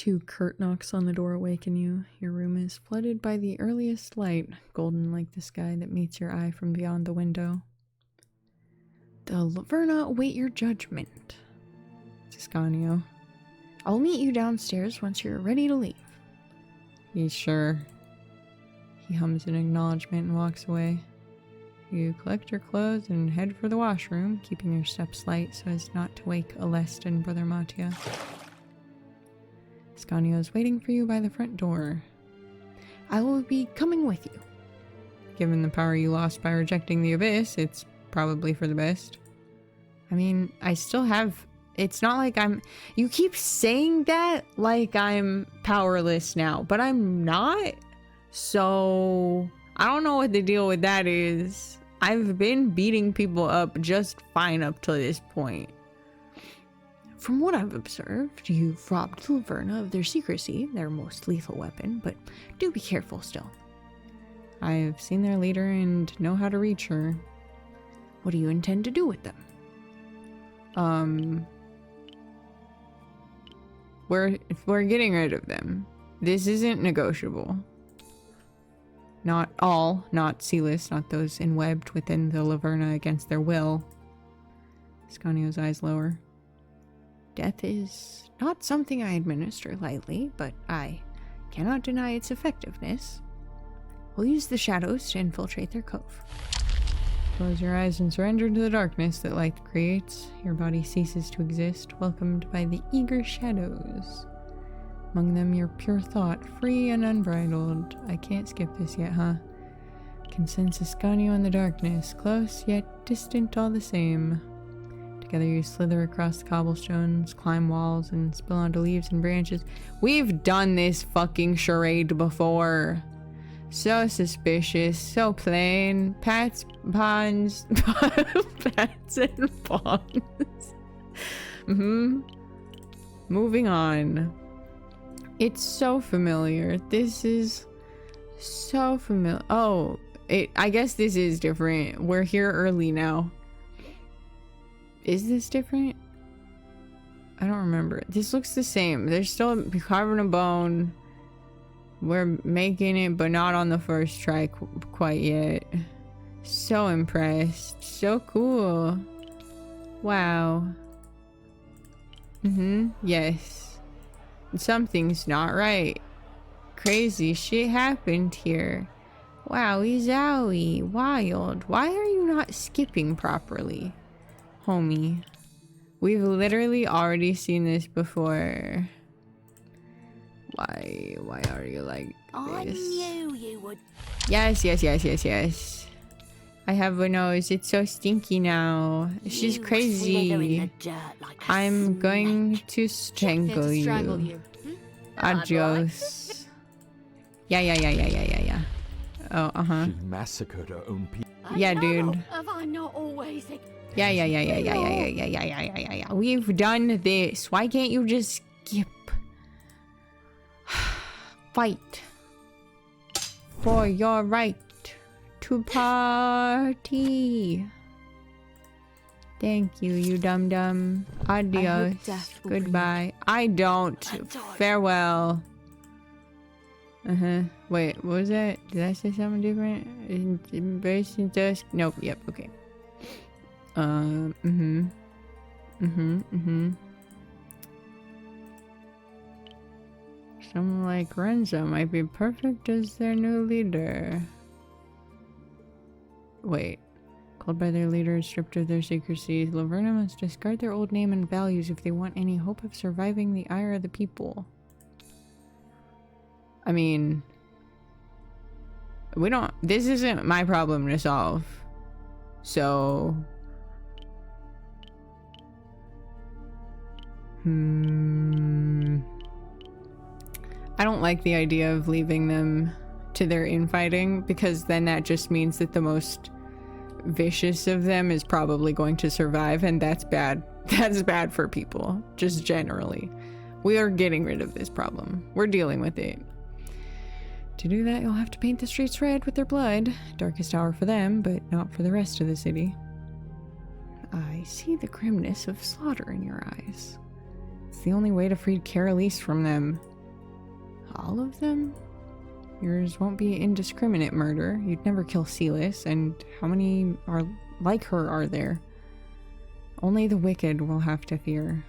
Two curt knocks on the door awaken you. Your room is flooded by the earliest light, golden like the sky that meets your eye from beyond the window. The Laverna await your judgment. Ascanio. I'll meet you downstairs once you're ready to leave. He's sure. He hums an acknowledgement and walks away. You collect your clothes and head for the washroom, keeping your steps light so as not to wake Alest and Brother Mattia. Ascanio is waiting for you by the front door. I will be coming with you. Given the power you lost by rejecting the Abyss, it's probably for the best. I mean, I still have... It's not like I'm... You keep saying that like I'm powerless now, but I'm not. So... I don't know what the deal with that is. I've been beating people up just fine up to this point. From what I've observed, you've robbed the Laverna of their secrecy, their most lethal weapon, but do be careful still. I've seen their leader and know how to reach her. What do you intend to do with them? We're getting rid of them. This isn't negotiable. Not all, not Sealess, not those enwebbed within the Laverna against their will. Ascanio's eyes lower. Death is not something I administer lightly, but I cannot deny its effectiveness. We'll use the shadows to infiltrate their cove. Close your eyes and surrender to the darkness that light creates. Your body ceases to exist, welcomed by the eager shadows. Among them, your pure thought, free and unbridled. I can't skip this yet, huh? Can sense Ascanio in the darkness, close yet distant all the same. Together you slither across the cobblestones, climb walls, and spill onto leaves and branches. We've done this fucking charade before. So suspicious, so plain. Pats, pawns, pats and pawns. Moving on. It's so familiar. This is so familiar. Oh, I guess this is different. We're here early now. Is this different? I don't remember. This looks the same. There's still carving a bone. We're making it, but not on the first try quite yet. So impressed. So cool. Wow. Yes. Something's not right. Crazy shit happened here. Wowie zowie. Wild. Why are you not skipping properly? Homie. We've literally already seen this before. Why are you like this? I knew you would. Yes. I have a nose. It's so stinky now. She's crazy. I'm going to strangle you. Adios. Yeah. Oh, She massacred her own people. Yeah, dude. Have I not always? Yeah. We've done this. Why can't you just skip? Fight for your right to party. Thank you, you dum-dum. Adios. Goodbye. I don't. Farewell. Wait, what was that? Did I say something different? Embracing dusk? Nope. Yep. Okay. Someone like Renzo might be perfect as their new leader. Wait. Called by their leader, stripped of their secrecy, Laverna must discard their old name and values if they want any hope of surviving the ire of the people. I mean... we don't... this isn't my problem to solve. So... I don't like the idea of leaving them to their infighting, because then that just means that the most vicious of them is probably going to survive, and that's bad. That's bad for people, just generally. We are getting rid of this problem. We're dealing with it. To do that, you'll have to paint the streets red with their blood. Darkest hour for them, but not for the rest of the city. I see the grimness of slaughter in your eyes. It's the only way to free Carolise from them. all of them? Yours won't be indiscriminate murder. You'd never kill Silas, and how many are like her are there? Only the wicked will have to fear.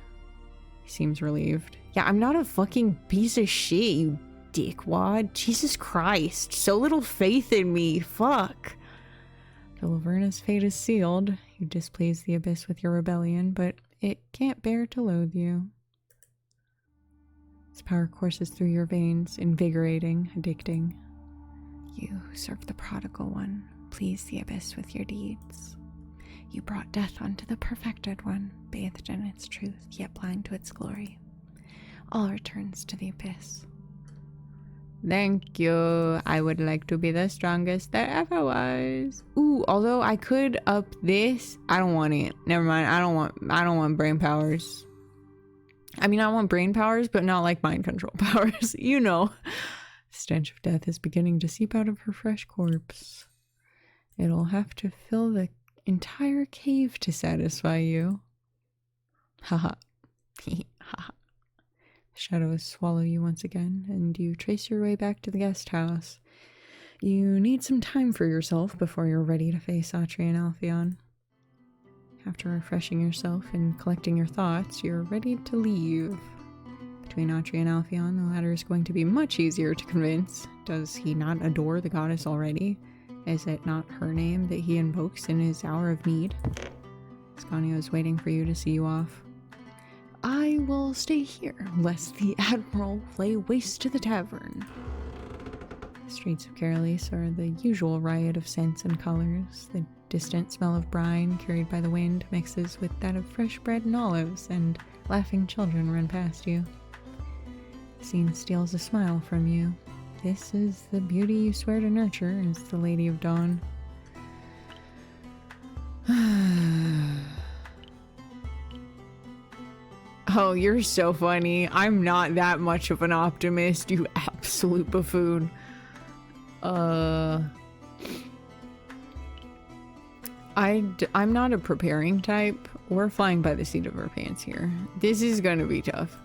He seems relieved. Yeah, I'm not a fucking piece of shit, you dickwad. Jesus Christ, so little faith in me. Fuck. The Laverna's fate is sealed. You displease the Abyss with your rebellion, but it can't bear to loathe you. Its power courses through your veins, invigorating, addicting. You who serve the prodigal one, please the Abyss with your deeds. You brought death onto the perfected one, bathed in its truth, yet blind to its glory. All returns to the Abyss. Thank you. I would like to be the strongest there ever was. Ooh, although I could up this. I don't want it. Never mind. I don't want brain powers. I mean, I want brain powers, but not like mind control powers. You know. The stench of death is beginning to seep out of her fresh corpse. It'll have to fill the entire cave to satisfy you. Haha. Haha. Shadows swallow you once again, and you trace your way back to the guest house. You need some time for yourself before you're ready to face Autry and Alpheon. After refreshing yourself and collecting your thoughts, you're ready to leave. Between Autry and Alpheon, the latter is going to be much easier to convince. Does he not adore the goddess already? Is it not her name that he invokes in his hour of need? Ascanio is waiting for you to see you off. I will stay here, lest the Admiral lay waste to the tavern. The streets of Carolis are the usual riot of scents and colors. The distant smell of brine carried by the wind mixes with that of fresh bread and olives, and laughing children run past you. The scene steals a smile from you. This is the beauty you swear to nurture, as the Lady of Dawn. Oh, you're so funny. I'm not that much of an optimist, you absolute buffoon. I'm not a preparing type. We're flying by the seat of our pants here. This is gonna be tough.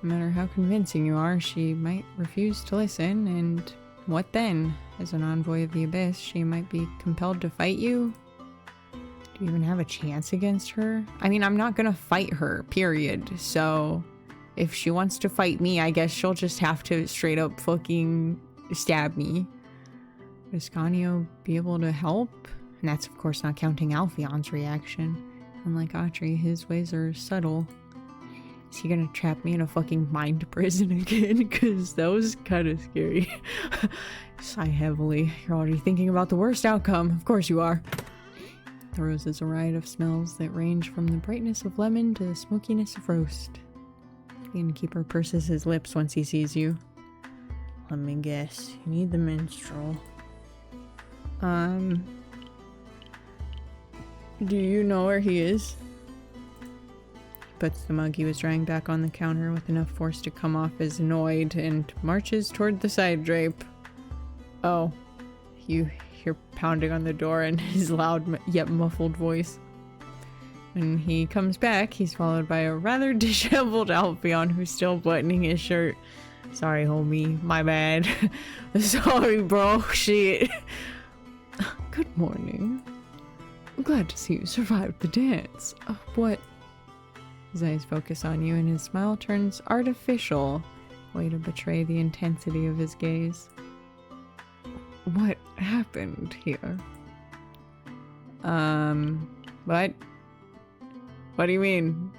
No matter how convincing you are, she might refuse to listen, and what then? As an envoy of the Abyss, she might be compelled to fight you? Do you even have a chance against her? I mean, I'm not gonna fight her, period. So, if she wants to fight me, I guess she'll just have to straight up fucking stab me. Would Ascanio be able to help? And that's of course not counting Alpheon's reaction. Unlike Autry, his ways are subtle. Is he gonna trap me in a fucking mind prison again? Cause that was kinda scary. Sigh heavily. You're already thinking about the worst outcome. Of course you are. The rose is a riot of smells that range from the brightness of lemon to the smokiness of roast. The innkeeper purses his lips once he sees you. Let me guess. You need the minstrel. Do you know where he is? He puts the mug he was drying back on the counter with enough force to come off as annoyed and marches toward the side drape. Oh, you hear pounding on the door in his loud yet muffled voice. When he comes back, he's followed by a rather disheveled Alpheon who's still buttoning his shirt. Sorry, homie. My bad. Sorry, bro. Shit. Good morning. I'm glad to see you survived the dance. What? His eyes focus on you and his smile turns artificial, way to betray the intensity of his gaze. What happened here? What? What do you mean?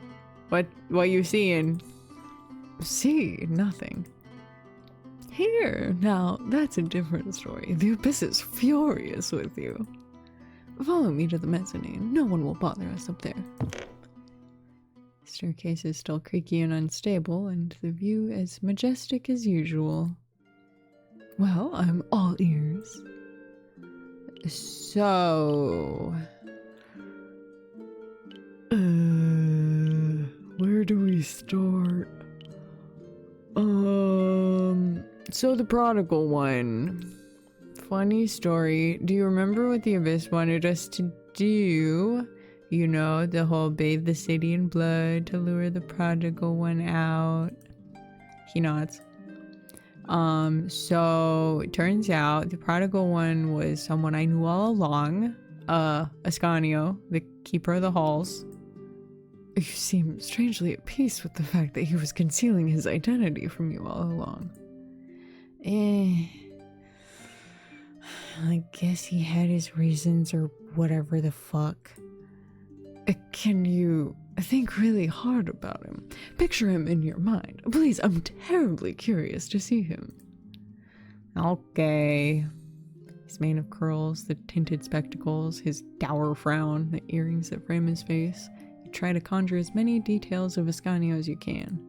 What you seeing? See, nothing. Here, now, that's a different story. The Abyss is furious with you. Follow me to the mezzanine. No one will bother us up there. The staircase is still creaky and unstable, and the view as majestic as usual. Well, I'm all ears. So... where do we start? So the prodigal one. Funny story. Do you remember what the Abyss wanted us to do? You know, the whole bathe the city in blood to lure the prodigal one out. He nods. So it turns out the prodigal one was someone I knew all along. Ascanio, the keeper of the halls. You seem strangely at peace with the fact that he was concealing his identity from you all along. I guess he had his reasons or whatever the fuck. Can you think really hard about him? Picture him in your mind. Please, I'm terribly curious to see him. Okay. His mane of curls, the tinted spectacles, his dour frown, the earrings that frame his face. You try to conjure as many details of Ascanio as you can.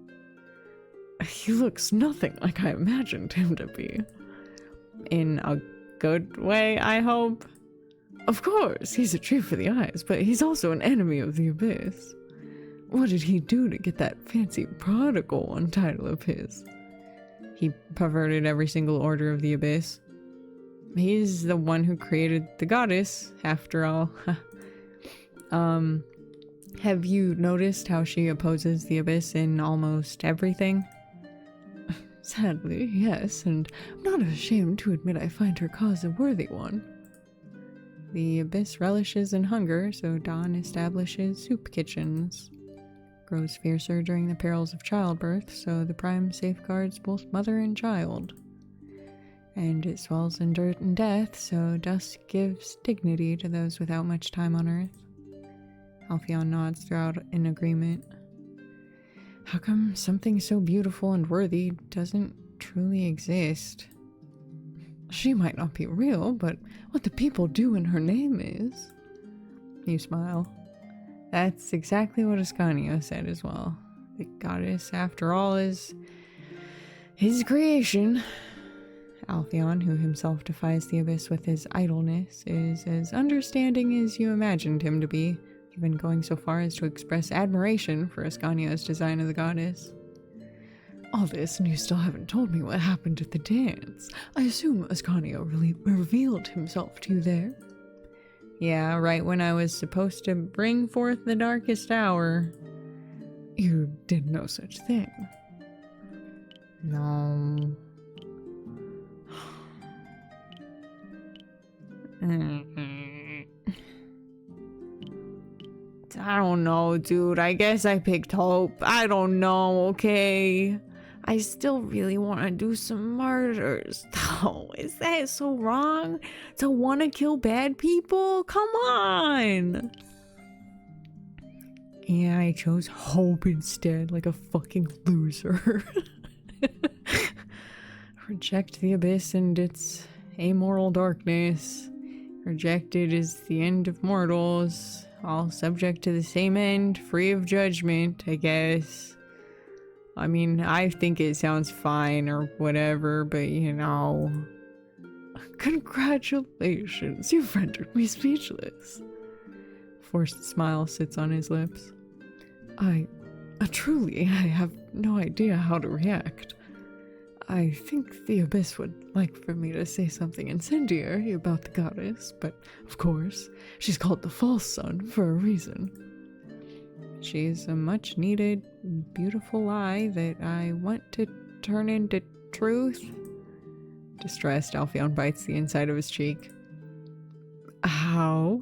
He looks nothing like I imagined him to be. In a good way, I hope. Of course, he's a treat for the eyes, but he's also an enemy of the Abyss. What did he do to get that fancy prodigal one title of his? He perverted every single order of the Abyss. He's the one who created the goddess, after all. Have you noticed how she opposes the Abyss in almost everything? Sadly, yes, and I'm not ashamed to admit I find her cause a worthy one. The Abyss relishes in hunger, so Dawn establishes soup kitchens. Grows fiercer during the perils of childbirth, so the Prime safeguards both mother and child. And it swells in dirt and death, so dusk gives dignity to those without much time on Earth. Alpheon nods throughout in agreement. How come something so beautiful and worthy doesn't truly exist? She might not be real, but what the people do in her name is. You smile. That's exactly what Ascanio said as well. The goddess, after all, is his creation. Alpheon, who himself defies the Abyss with his idleness, is as understanding as you imagined him to be, even going so far as to express admiration for Ascanio's design of the goddess. All this, and you still haven't told me what happened at the dance. I assume Ascanio really revealed himself to you there? Yeah, right when I was supposed to bring forth the darkest hour. You did no such thing. No. I don't know, dude. I guess I picked Hope. I don't know, okay? I still really want to do some murders. Oh, is that so wrong? To want to kill bad people? Come on! Yeah, I chose Hope instead, like a fucking loser. Reject the Abyss and its amoral darkness. Rejected is the end of mortals. All subject to the same end, free of judgment, I guess. I mean, I think it sounds fine or whatever, but you know. Congratulations, you've rendered me speechless. Forced smile sits on his lips. Truly, I have no idea how to react. I think the Abyss would like for me to say something incendiary about the goddess, but of course, she's called the False Sun for a reason. She's a much-needed, beautiful lie that I want to turn into truth. Distressed, Alpheon bites the inside of his cheek. How?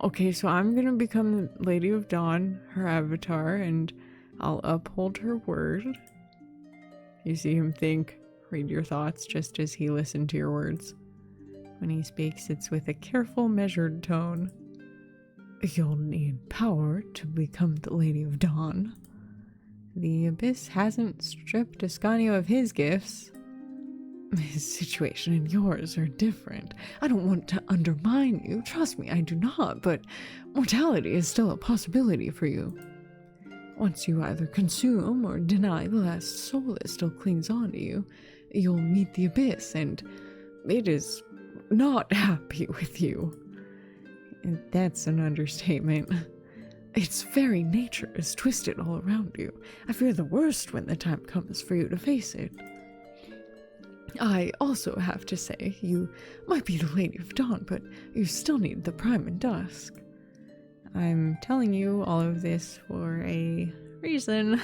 Okay, so I'm gonna become the Lady of Dawn, her avatar, and I'll uphold her word. You see him think, read your thoughts just as he listened to your words. When he speaks, it's with a careful, measured tone. You'll need power to become the Lady of Dawn. The Abyss hasn't stripped Ascanio of his gifts. His situation and yours are different. I don't want to undermine you, trust me, I do not, but mortality is still a possibility for you. Once you either consume or deny the last soul that still clings on to you, you'll meet the Abyss, and it is not happy with you. And that's an understatement. Its very nature is twisted all around you. I fear the worst when the time comes for you to face it. I also have to say, you might be the Lady of Dawn, but you still need the Prime and Dusk. I'm telling you all of this for a reason.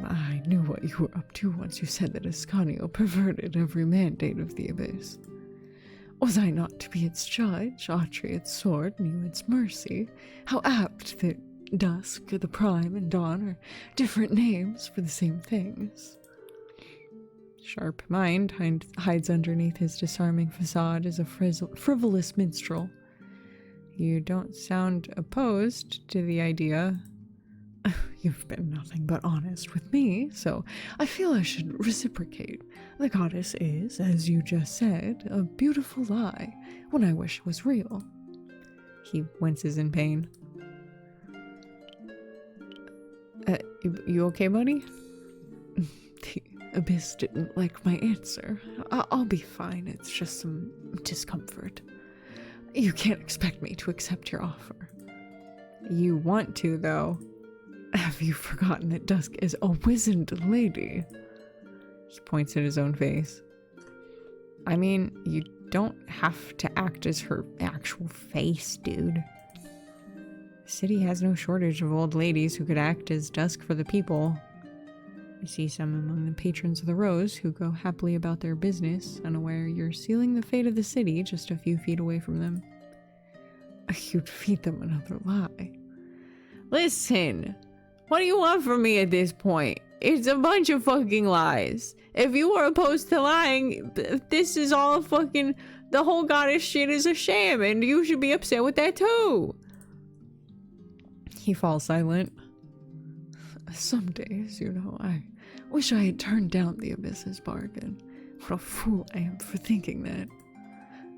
I knew what you were up to once you said that Ascanio perverted every mandate of the Abyss. Was I not to be its judge, Autry its sword, and you its mercy? How apt that Dusk, the Prime, and Dawn are different names for the same things. Sharp mind hides underneath his disarming facade as a frivolous minstrel. You don't sound opposed to the idea. You've been nothing but honest with me, so I feel I should reciprocate. The goddess is, as you just said, a beautiful lie, when I wish it was real. He winces in pain. You okay, buddy? The Abyss didn't like my answer. I'll be fine, it's just some discomfort. You can't expect me to accept your offer. You want to, though. Have you forgotten that Dusk is a wizened lady? He points at his own face. I mean, you don't have to act as her actual face, dude. The city has no shortage of old ladies who could act as Dusk for the people. You see some among the patrons of the Rose who go happily about their business, unaware you're sealing the fate of the city just a few feet away from them. You'd feed them another lie. Listen, what do you want from me at this point? It's a bunch of fucking lies. If you were opposed to lying, this is all fucking... The whole goddess shit is a sham, and you should be upset with that too. He falls silent. Some days, I wish I had turned down the Abyss's bargain. What a fool I am for thinking that.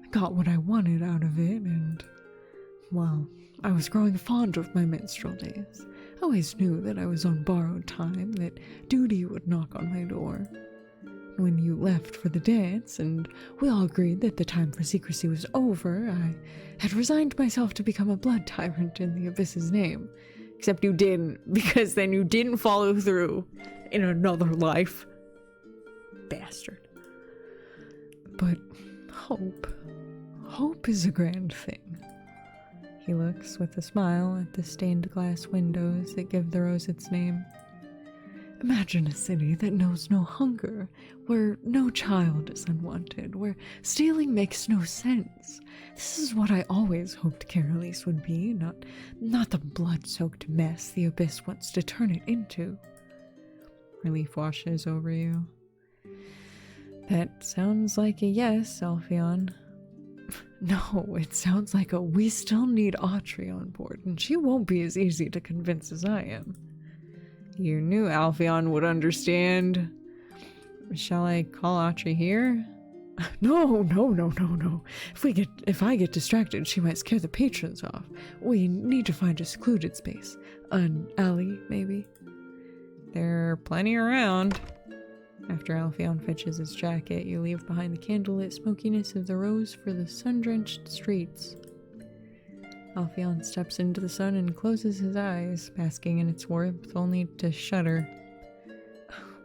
I got what I wanted out of it, and... well, I was growing fond of my minstrel days. I always knew that I was on borrowed time, that duty would knock on my door. When you left for the dance, and we all agreed that the time for secrecy was over, I had resigned myself to become a blood tyrant in the Abyss's name. Except you didn't, because then you didn't follow through in another life. Bastard. But hope is a grand thing. He looks with a smile at the stained glass windows that give the Rose its name. Imagine a city that knows no hunger, where no child is unwanted, where stealing makes no sense. This is what I always hoped Caroline would be, not the blood-soaked mess the Abyss wants to turn it into. Relief washes over you. That sounds like a yes, Alpheon. No, it sounds like a we still need Autry on board, and she won't be as easy to convince as I am. You knew Alpheon would understand. Shall I call Autry here? No. If I get distracted, she might scare the patrons off. We need to find a secluded space. An alley, maybe? There are plenty around. After Alpheon fetches his jacket, you leave behind the candlelit smokiness of the Rose for the sun-drenched streets. Alpheon steps into the sun and closes his eyes, basking in its warmth only to shudder.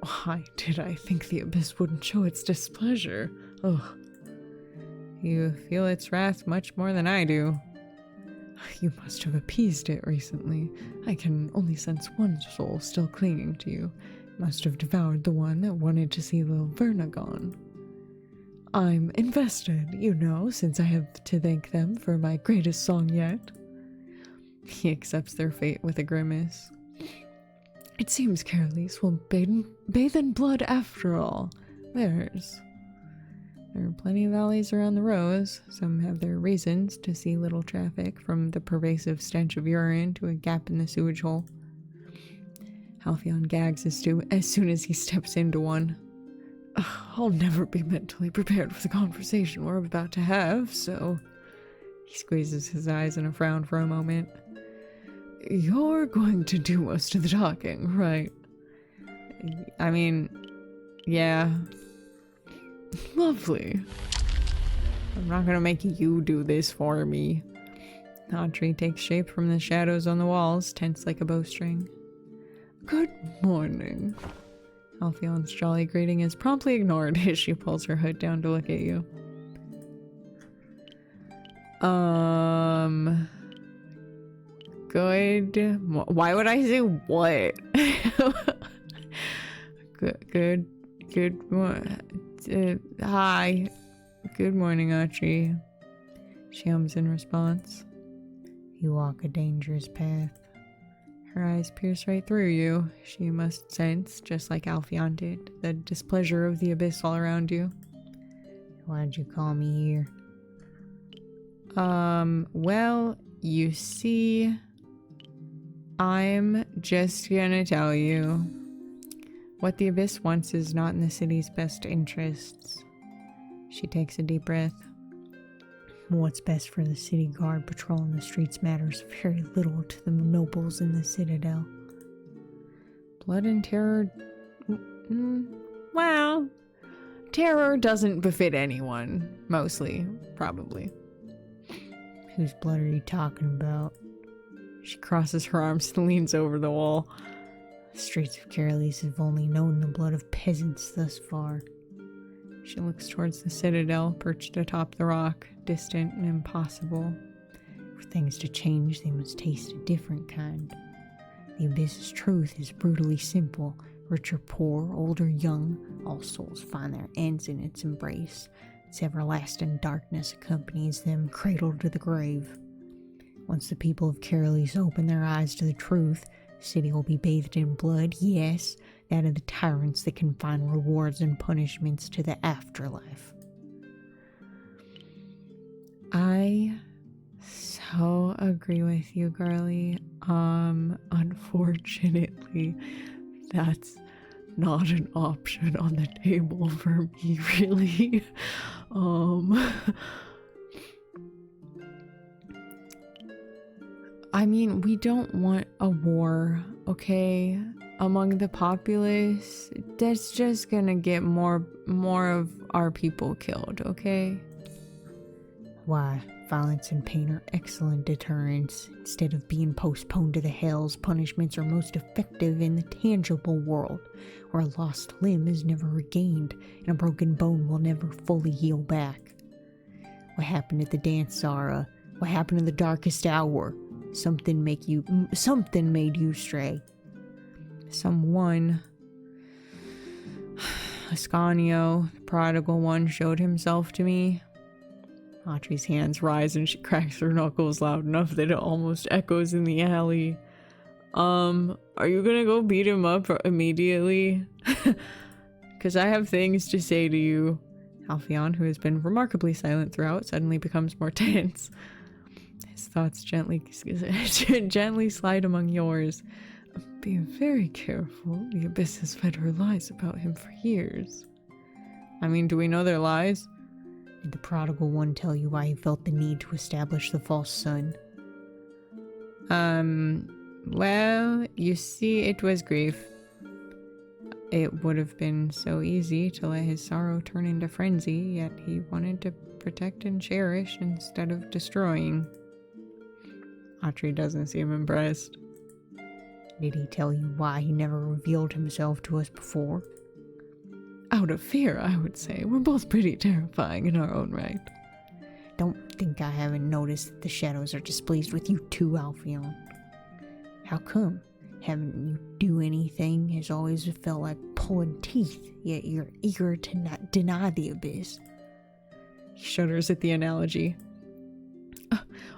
Why did I think the Abyss wouldn't show its displeasure? Ugh. You feel its wrath much more than I do. You must have appeased it recently. I can only sense one soul still clinging to you. Must have devoured the one that wanted to see little Verna gone. I'm invested, since I have to thank them for my greatest song yet. He accepts their fate with a grimace. It seems Caroline will bathe in blood after all. There are plenty of alleys around the Rose. Some have their reasons to see little traffic, from the pervasive stench of urine to a gap in the sewage hole. Alpheon gags as soon as he steps into one. I'll never be mentally prepared for the conversation we're about to have, so... He squeezes his eyes in a frown for a moment. You're going to do most of the talking, right? I mean, yeah. Lovely. I'm not gonna make you do this for me. Autry takes shape from the shadows on the walls, tense like a bowstring. Good morning. Alpheon's jolly greeting is promptly ignored as she pulls her hood down to look at you. Good. Why would I say what? Hi. Good morning, Autry. She hums in response. You walk a dangerous path. Her eyes pierce right through you. She must sense, just like Alpheon did, the displeasure of the abyss all around you. Why'd you call me here? Well, you see, I'm just gonna tell you. What the abyss wants is not in the city's best interests. She takes a deep breath. What's best for the city guard patrolling the streets matters very little to the nobles in the citadel. Blood and terror... well, terror doesn't befit anyone. Mostly, probably. Whose blood are you talking about? She crosses her arms and leans over the wall. The streets of Caerlease have only known the blood of peasants thus far. She looks towards the citadel, perched atop the rock, distant and impossible. For things to change, they must taste a different kind. The abyss's truth is brutally simple. Rich or poor, old or young, all souls find their ends in its embrace. Its everlasting darkness accompanies them, cradled to the grave. Once the people of Caerlease open their eyes to the truth, the city will be bathed in blood, yes, that of the tyrants that can find rewards and punishments to the afterlife. I so agree with you, girlie. Unfortunately, that's not an option on the table for me, really. I mean, we don't want a war, okay, among the populace. That's just gonna get more of our people killed, okay? Why? Violence and pain are excellent deterrents. Instead of being postponed to the hells, punishments are most effective in the tangible world, where a lost limb is never regained, and a broken bone will never fully heal back. What happened at the dance, Zara? What happened in the darkest hour? Something made you stray. Someone. Ascanio, the prodigal one, showed himself to me. Autry's hands rise and she cracks her knuckles loud enough that it almost echoes in the alley. Are you gonna go beat him up immediately? Because I have things to say to you. Alpheon, who has been remarkably silent throughout, suddenly becomes more tense. His thoughts gently slide among yours. Be very careful. The abyss has fed her lies about him for years. I mean, do we know they're lies? Did the prodigal one tell you why he felt the need to establish the false son? Well, you see, it was grief. It would have been so easy to let his sorrow turn into frenzy, yet he wanted to protect and cherish instead of destroying. Autry doesn't seem impressed. Did he tell you why he never revealed himself to us before? Out of fear, I would say. We're both pretty terrifying in our own right. Don't think I haven't noticed that the shadows are displeased with you too, Alpheon. How come? Haven't you do anything has always felt like pulling teeth, yet you're eager to not deny the abyss. He shudders at the analogy.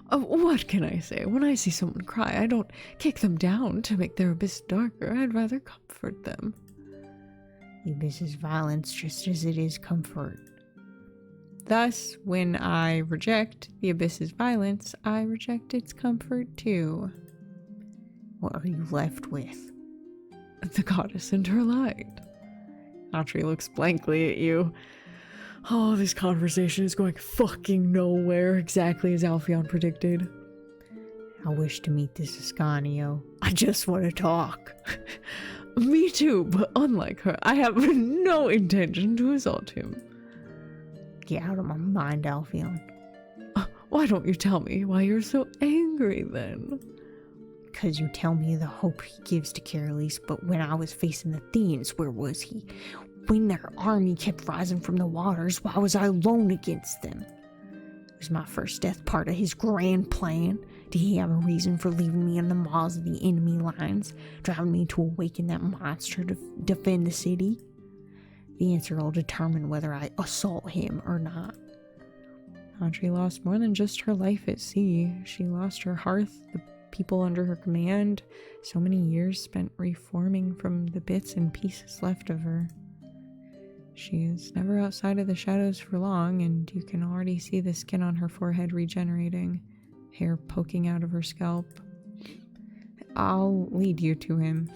What can I say? When I see someone cry, I don't kick them down to make their abyss darker. I'd rather comfort them. The abyss is violence just as it is comfort. Thus, when I reject the abyss's violence, I reject its comfort too. What are you left with? The goddess and her light. Autry looks blankly at you. Oh, this conversation is going fucking nowhere, exactly as Alpheon predicted. I wish to meet this Ascanio. I just want to talk. Me too, but unlike her, I have no intention to assault him. Get out of my mind, Alpheon. Why don't you tell me why you're so angry then? Because you tell me the hope he gives to Caerlease, but when I was facing the Theans, where was he? When their army kept rising from the waters, why was I alone against them? Was my first death part of his grand plan? Did he have a reason for leaving me in the maws of the enemy lines, driving me to awaken that monster to defend the city? The answer will determine whether I assault him or not. Audrey lost more than just her life at sea. She lost her hearth, the people under her command, so many years spent reforming from the bits and pieces left of her. She is never outside of the shadows for long, and you can already see the skin on her forehead regenerating, hair poking out of her scalp. I'll lead you to him.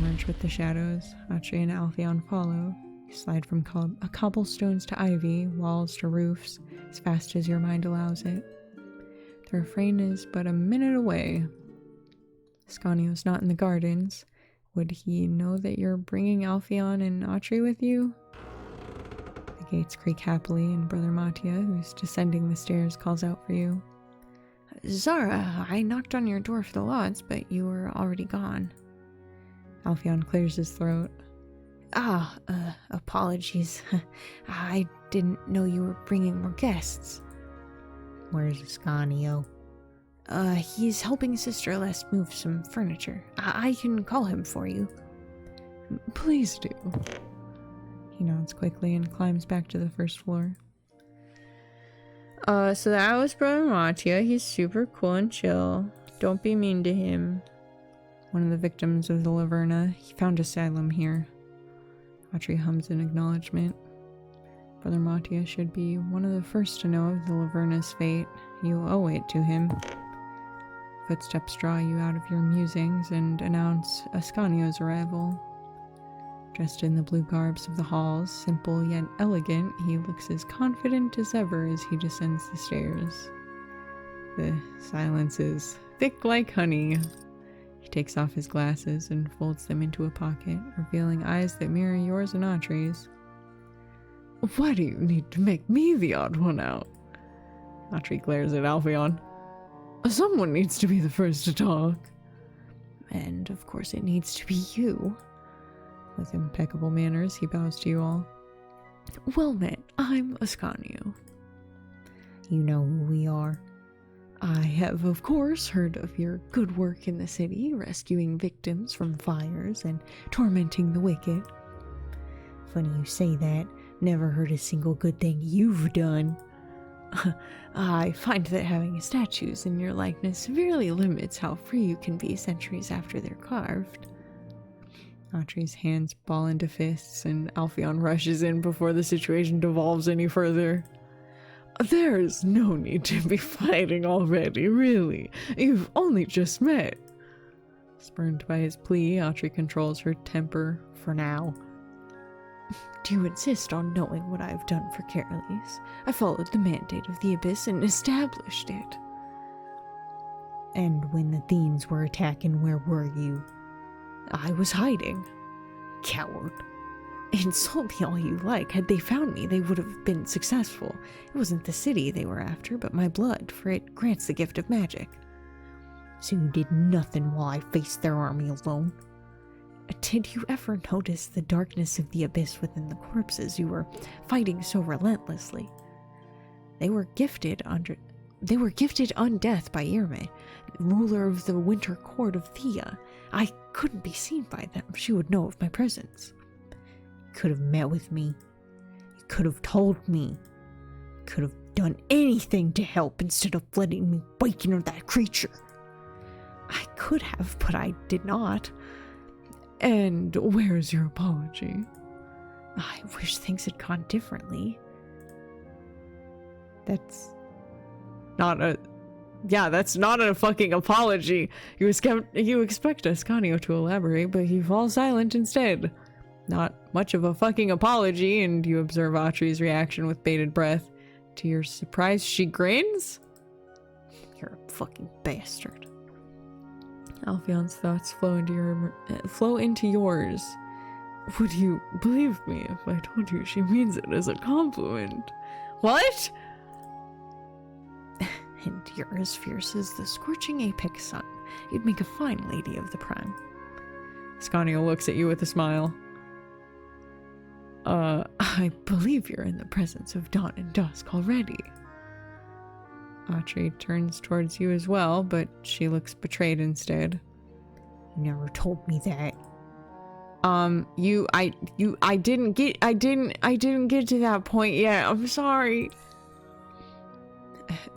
Merge with the shadows. Audrey and Alpheon follow. You slide from cobblestones to ivy, walls to roofs, as fast as your mind allows it. The refrain is but a minute away. Ascanio's not in the gardens. Would he know that you're bringing Alpheon and Audrey with you? The gates creak happily, and Brother Mattia, who's descending the stairs, calls out for you. Zara, I knocked on your door for the lodge, but you were already gone. Alpheon clears his throat. Apologies. I didn't know you were bringing more guests. Where's Ascanio? He's helping Sister Celeste move some furniture. I can call him for you. Please do. He nods quickly and climbs back to the first floor. So that was Brother Mattia. He's super cool and chill. Don't be mean to him. One of the victims of the Laverna. He found asylum here. Audrey hums in acknowledgement. Brother Mattia should be one of the first to know of the Laverna's fate. You owe it to him. Footsteps draw you out of your musings and announce Ascanio's arrival. Dressed in the blue garbs of the halls, simple yet elegant, he looks as confident as ever as he descends the stairs. The silence is thick like honey. He takes off his glasses and folds them into a pocket, revealing eyes that mirror yours and Audrey's. Why do you need to make me the odd one out? Audrey glares at Alpheon. Someone needs to be the first to talk. And of course it needs to be you. With impeccable manners, he bows to you all. Well met, I'm Ascanio. You know who we are? I have, of course, heard of your good work in the city, rescuing victims from fires and tormenting the wicked. Funny you say that. Never heard a single good thing you've done. I find that having statues in your likeness severely limits how free you can be centuries after they're carved. Audrey's hands ball into fists, and Alpheon rushes in before the situation devolves any further. There's no need to be fighting already, really. You've only just met. Spurned by his plea, Audrey controls her temper for now. Do you insist on knowing what I've done for Carolis? I followed the mandate of the Abyss and established it. And when the Theans were attacking, where were you? I was hiding. Coward. Insult me all you like. Had they found me, they would have been successful. It wasn't the city they were after, but my blood, for it grants the gift of magic. So you did nothing while I faced their army alone? Did you ever notice the darkness of the abyss within the corpses you were fighting so relentlessly? They were gifted undeath by Irme, ruler of the winter court of Thea. I couldn't be seen by them. She would know of my presence. You could have met with me. You could have told me. You could have done anything to help instead of letting me waken that creature. I could have, but I did not. And where's your apology? I wish things had gone differently. That's not a fucking apology. You expect Ascanio to elaborate, but he falls silent instead. Not much of a fucking apology, and you observe Audrey's reaction with bated breath. To your surprise, she grins? You're a fucking bastard. Alpheon's thoughts flow into yours. Would you believe me if I told you she means it as a compliment? What? And you're as fierce as the scorching apex sun. You'd make a fine lady of the prime. Ascanio looks at you with a smile. I believe you're in the presence of dawn and dusk already. Autrey turns towards you as well, but she looks betrayed instead. You never told me that. I didn't get to that point yet. I'm sorry.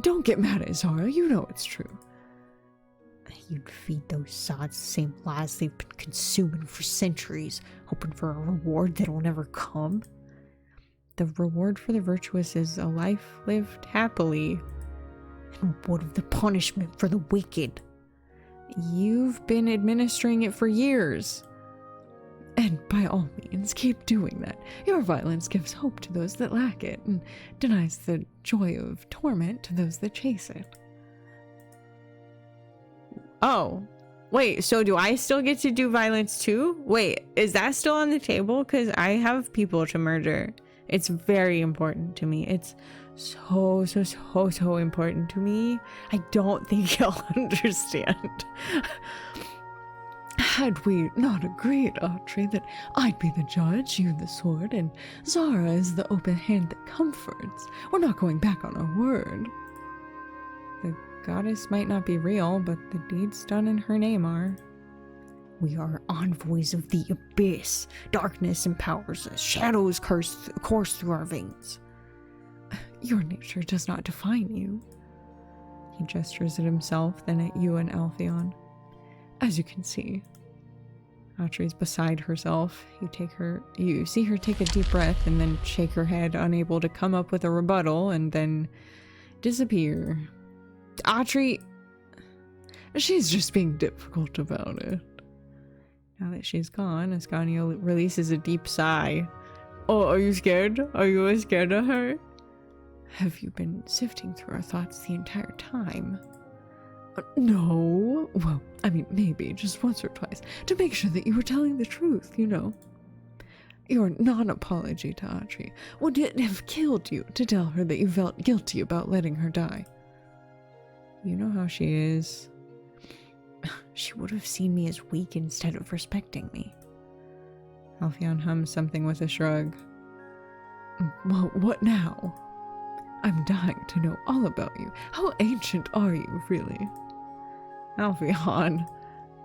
Don't get mad at Zara. You know it's true. You'd feed those sods the same lies they've been consuming for centuries, hoping for a reward that'll never come. The reward for the virtuous is a life lived happily. And what of the punishment for the wicked? You've been administering it for years. And by all means, keep doing that. Your violence gives hope to those that lack it, and denies the joy of torment to those that chase it. Oh, wait, so do I still get to do violence too? Wait, is that still on the table? Because I have people to murder. It's very important to me. It's so important to me. I don't think you'll understand. Had we not agreed, Autrey, that I'd be the judge, you the sword, and Zara is the open hand that comforts, we're not going back on our word. The goddess might not be real, but the deeds done in her name are. We are envoys of the abyss. Darkness empowers us. Shadows course through our veins. Your nature does not define you. He gestures at himself, then at you and Alpheon. As you can see, Autry's beside herself. You see her take a deep breath and then shake her head, unable to come up with a rebuttal, and then disappear. Autry, she's just being difficult about it. Now that she's gone, Ascanio releases a deep sigh. Oh, are you scared? Are you scared of her? Have you been sifting through our thoughts the entire time? No. Well, I mean, maybe just once or twice, to make sure that you were telling the truth, you know. Your non-apology to Autry. Would it have killed you to tell her that you felt guilty about letting her die? You know how she is. She would have seen me as weak instead of respecting me. Alpheon hums something with a shrug. Well, what now? I'm dying to know all about you. How ancient are you, really? Alpheon.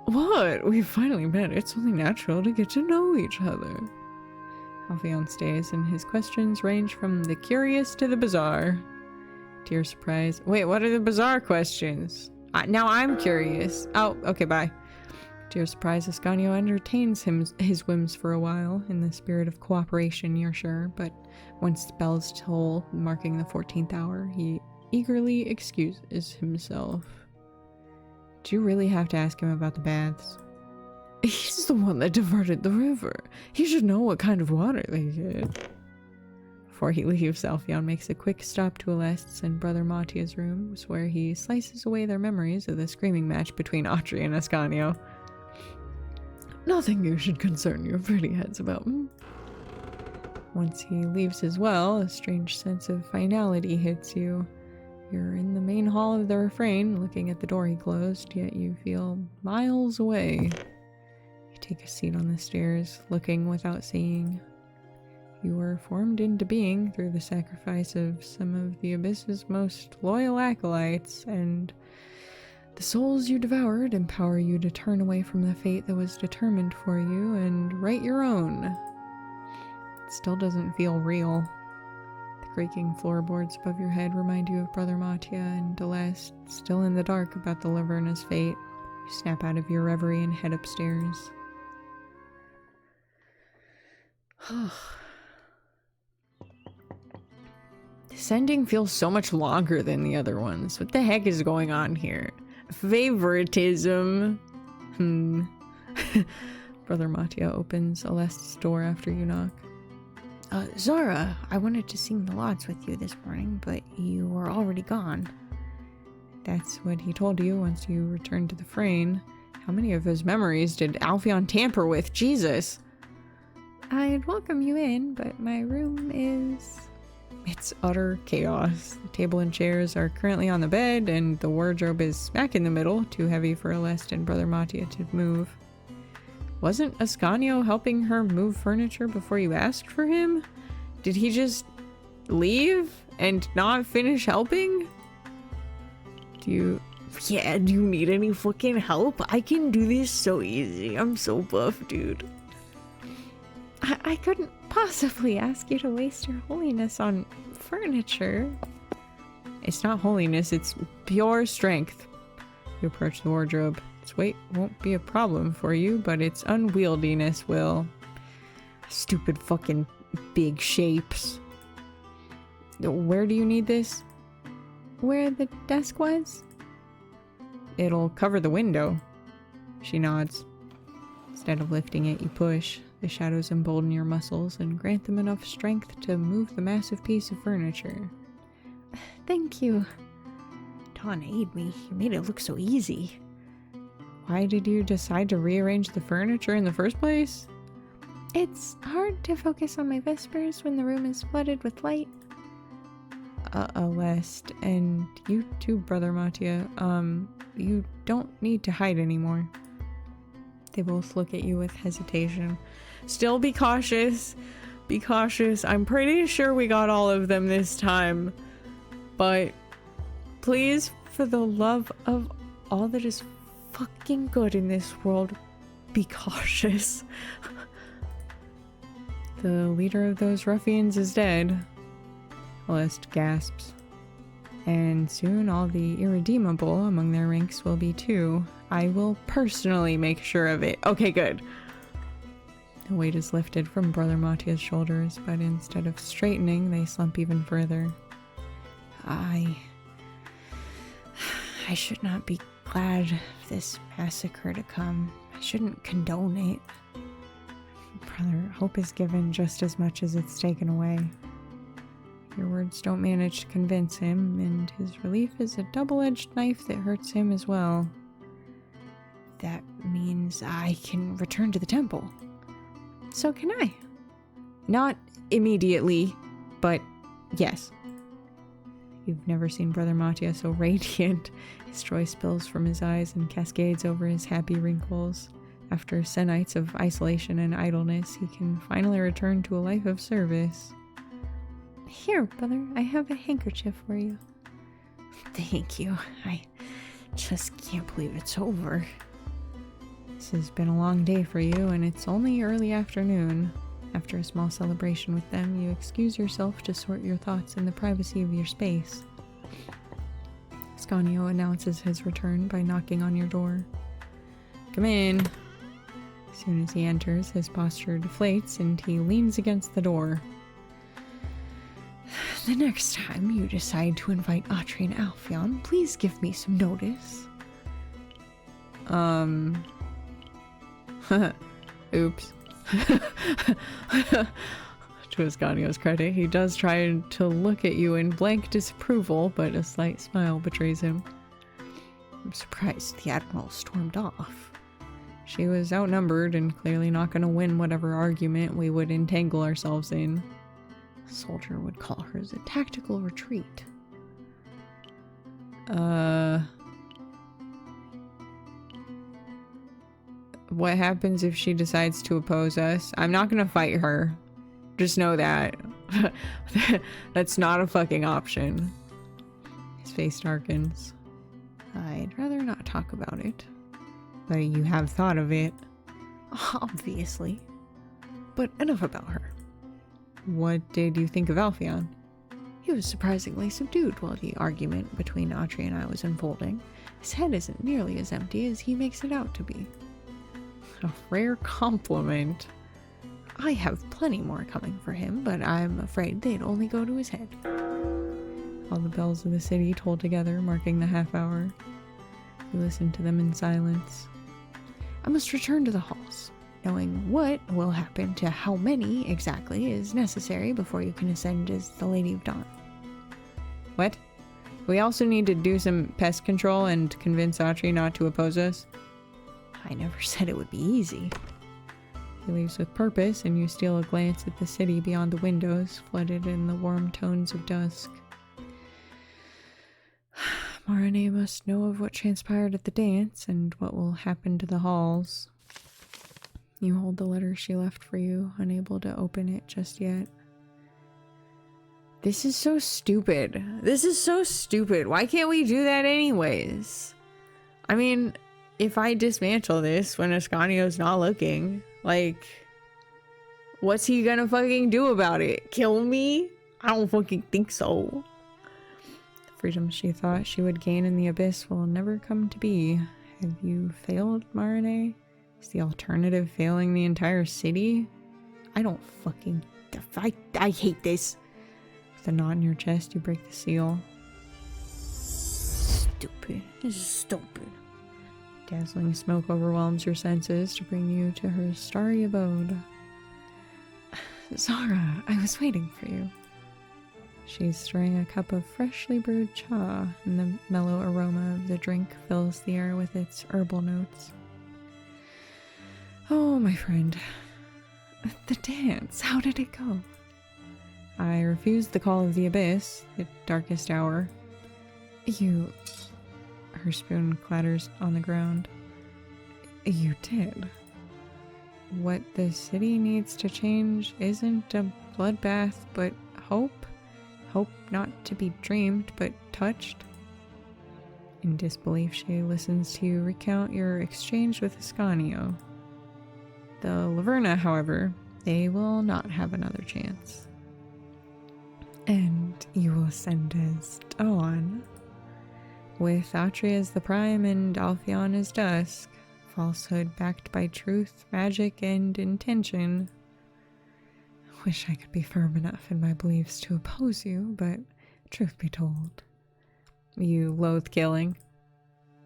What? We finally met. It's only natural to get to know each other. Alpheon stays, and his questions range from the curious to the bizarre. To your surprise. Wait, what are the bizarre questions? Now I'm curious. Oh, okay, bye. To your surprise, Ascanio entertains his whims for a while, in the spirit of cooperation, you're sure, but once the bells toll, marking the 14th hour, he eagerly excuses himself. Do you really have to ask him about the baths? He's the one that diverted the river. He should know what kind of water they get. Before he leaves, Alpheon makes a quick stop to Alest's and Brother Matia's rooms, where he slices away their memories of the screaming match between Autry and Ascanio. Nothing you should concern your pretty heads about. Once he leaves as well, a strange sense of finality hits you. You're in the main hall of the refrain, looking at the door he closed, yet you feel miles away. You take a seat on the stairs, looking without seeing. You were formed into being through the sacrifice of some of the Abyss's most loyal acolytes, and the souls you devoured empower you to turn away from the fate that was determined for you and write your own. It still doesn't feel real. The creaking floorboards above your head remind you of Brother Matia and Deleste, still in the dark about the Laverna's fate. You snap out of your reverie and head upstairs. This ending feels so much longer than the other ones. What the heck is going on here? Favoritism. Brother Matia opens Alest's door after you knock. Zara, I wanted to sing the lauds with you this morning, but you were already gone. That's what he told you once you returned to the frame. How many of his memories did Alpheon tamper with? Jesus! I'd welcome you in, but my room is... It's utter chaos. The table and chairs are currently on the bed, and the wardrobe is smack in the middle, too heavy for Alest and Brother Matia to move. Wasn't Ascanio helping her move furniture before you asked for him? Did he just leave and not finish helping? Yeah, do you need any fucking help? I can do this so easy. I'm so buff, dude. I couldn't possibly ask you to waste your holiness on furniture. It's not holiness, it's pure strength. You approach the wardrobe. Its weight won't be a problem for you, but its unwieldiness will. Stupid fucking big shapes. Where do you need this? Where the desk was? It'll cover the window. She nods. Instead of lifting it, you push. The shadows embolden your muscles and grant them enough strength to move the massive piece of furniture. Thank you. Dawn, aid me. You made it look so easy. Why did you decide to rearrange the furniture in the first place? It's hard to focus on my vespers when the room is flooded with light. West, and you too, Brother Mattia. You don't need to hide anymore. They both look at you with hesitation. Still be cautious. Be cautious. I'm pretty sure we got all of them this time. But please, for the love of all that is fucking good in this world, be cautious. The leader of those ruffians is dead. List gasps. And soon all the irredeemable among their ranks will be too. I will personally make sure of it. Okay, good. The weight is lifted from Brother Mattia's shoulders, but instead of straightening, they slump even further. I should not be glad of this massacre to come. I shouldn't condone it. Brother, hope is given just as much as it's taken away. Your words don't manage to convince him, and his relief is a double-edged knife that hurts him as well. That means I can return to the temple. So can I. Not immediately, but yes. You've never seen Brother Mattia so radiant. His joy spills from his eyes and cascades over his happy wrinkles. After nights of isolation and idleness, he can finally return to a life of service. Here, brother, I have a handkerchief for you. Thank you. I just can't believe it's over. This has been a long day for you, and it's only early afternoon. After a small celebration with them, you excuse yourself to sort your thoughts in the privacy of your space. Scanio announces his return by knocking on your door. Come in. As soon as he enters, his posture deflates and he leans against the door. The next time you decide to invite Autry and Alphion, please give me some notice. Oops. To Ascanio's credit, he does try to look at you in blank disapproval, but a slight smile betrays him. I'm surprised the Admiral stormed off. She was outnumbered and clearly not going to win whatever argument we would entangle ourselves in. A soldier would call hers a tactical retreat. What happens if she decides to oppose us? I'm not gonna fight her. Just know that. That's not a fucking option. His face darkens. I'd rather not talk about it. But you have thought of it. Obviously. But enough about her. What did you think of Alphion? He was surprisingly subdued while the argument between Autry and I was unfolding. His head isn't nearly as empty as he makes it out to be. A rare compliment. I have plenty more coming for him, but I'm afraid they'd only go to his head. All the bells of the city toll together, marking the half hour. You listen to them in silence. I must return to the halls. Knowing what will happen to how many exactly is necessary before you can ascend as the Lady of Dawn. What? We also need to do some pest control and convince Autry not to oppose us. I never said it would be easy. He leaves with purpose, and you steal a glance at the city beyond the windows, flooded in the warm tones of dusk. Marane must know of what transpired at the dance, and what will happen to the halls. You hold the letter she left for you, unable to open it just yet. This is so stupid. This is so stupid. Why can't we do that anyways? I mean, if I dismantle this when Ascanio's not looking, like, what's he gonna fucking do about it? Kill me? I don't fucking think so. The freedom she thought she would gain in the abyss will never come to be. Have you failed, Marine? Is the alternative failing the entire city? I don't fucking... I hate this. With a knot in your chest, you break the seal. Stupid. This is stupid. Dazzling smoke overwhelms your senses to bring you to her starry abode. Zara, I was waiting for you. She's stirring a cup of freshly brewed cha, and the mellow aroma of the drink fills the air with its herbal notes. Oh, my friend. The dance, how did it go? I refused the call of the abyss, the darkest hour. You... Her spoon clatters on the ground. You did. What the city needs to change isn't a bloodbath, but hope. Hope not to be dreamed, but touched. In disbelief, she listens to you recount your exchange with Ascanio. The Laverna, however, they will not have another chance. And you will send as Dawn. With Atri as the prime and Alpheon as dusk, falsehood backed by truth, magic, and intention. Wish I could be firm enough in my beliefs to oppose you, but truth be told, you loathe killing.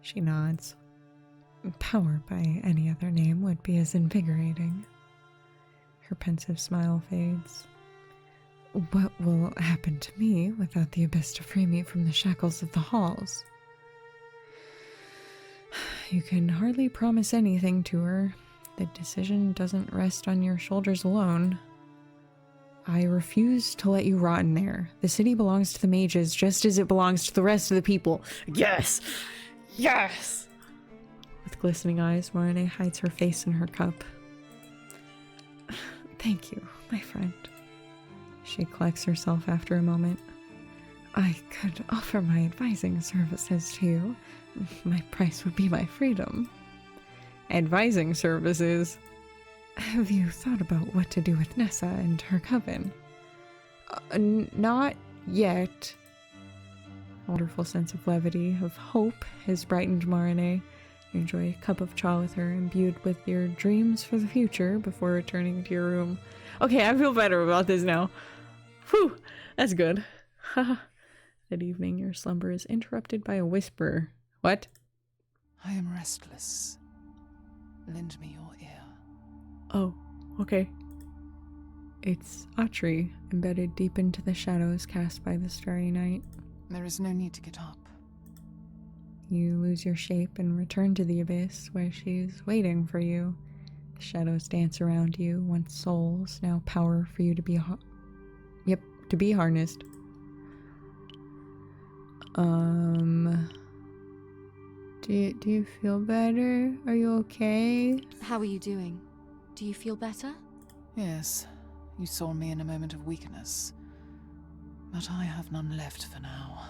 She nods. Power by any other name would be as invigorating. Her pensive smile fades. What will happen to me without the abyss to free me from the shackles of the halls? You can hardly promise anything to her. The decision doesn't rest on your shoulders alone. I refuse to let you rot in there. The city belongs to the mages just as it belongs to the rest of the people. Yes! Yes! With glistening eyes, Marine hides her face in her cup. Thank you, my friend. She collects herself after a moment. I could offer my advising services to you. My price would be my freedom. Advising services? Have you thought about what to do with Nessa and her coven? Not yet. A wonderful sense of levity, of hope, has brightened Marine. You enjoy a cup of cha with her, imbued with your dreams for the future before returning to your room. Okay, I feel better about this now. Whew, that's good. That evening, your slumber is interrupted by a whisper. What? I am restless. Lend me your ear. Oh, okay. It's Atri, embedded deep into the shadows cast by the starry night. There is no need to get up. You lose your shape and return to the abyss, where she's waiting for you. The shadows dance around you, once souls, now power for you to be to be harnessed. Do you feel better? Are you okay? How are you doing? Do you feel better? Yes, you saw me in a moment of weakness. But I have none left for now.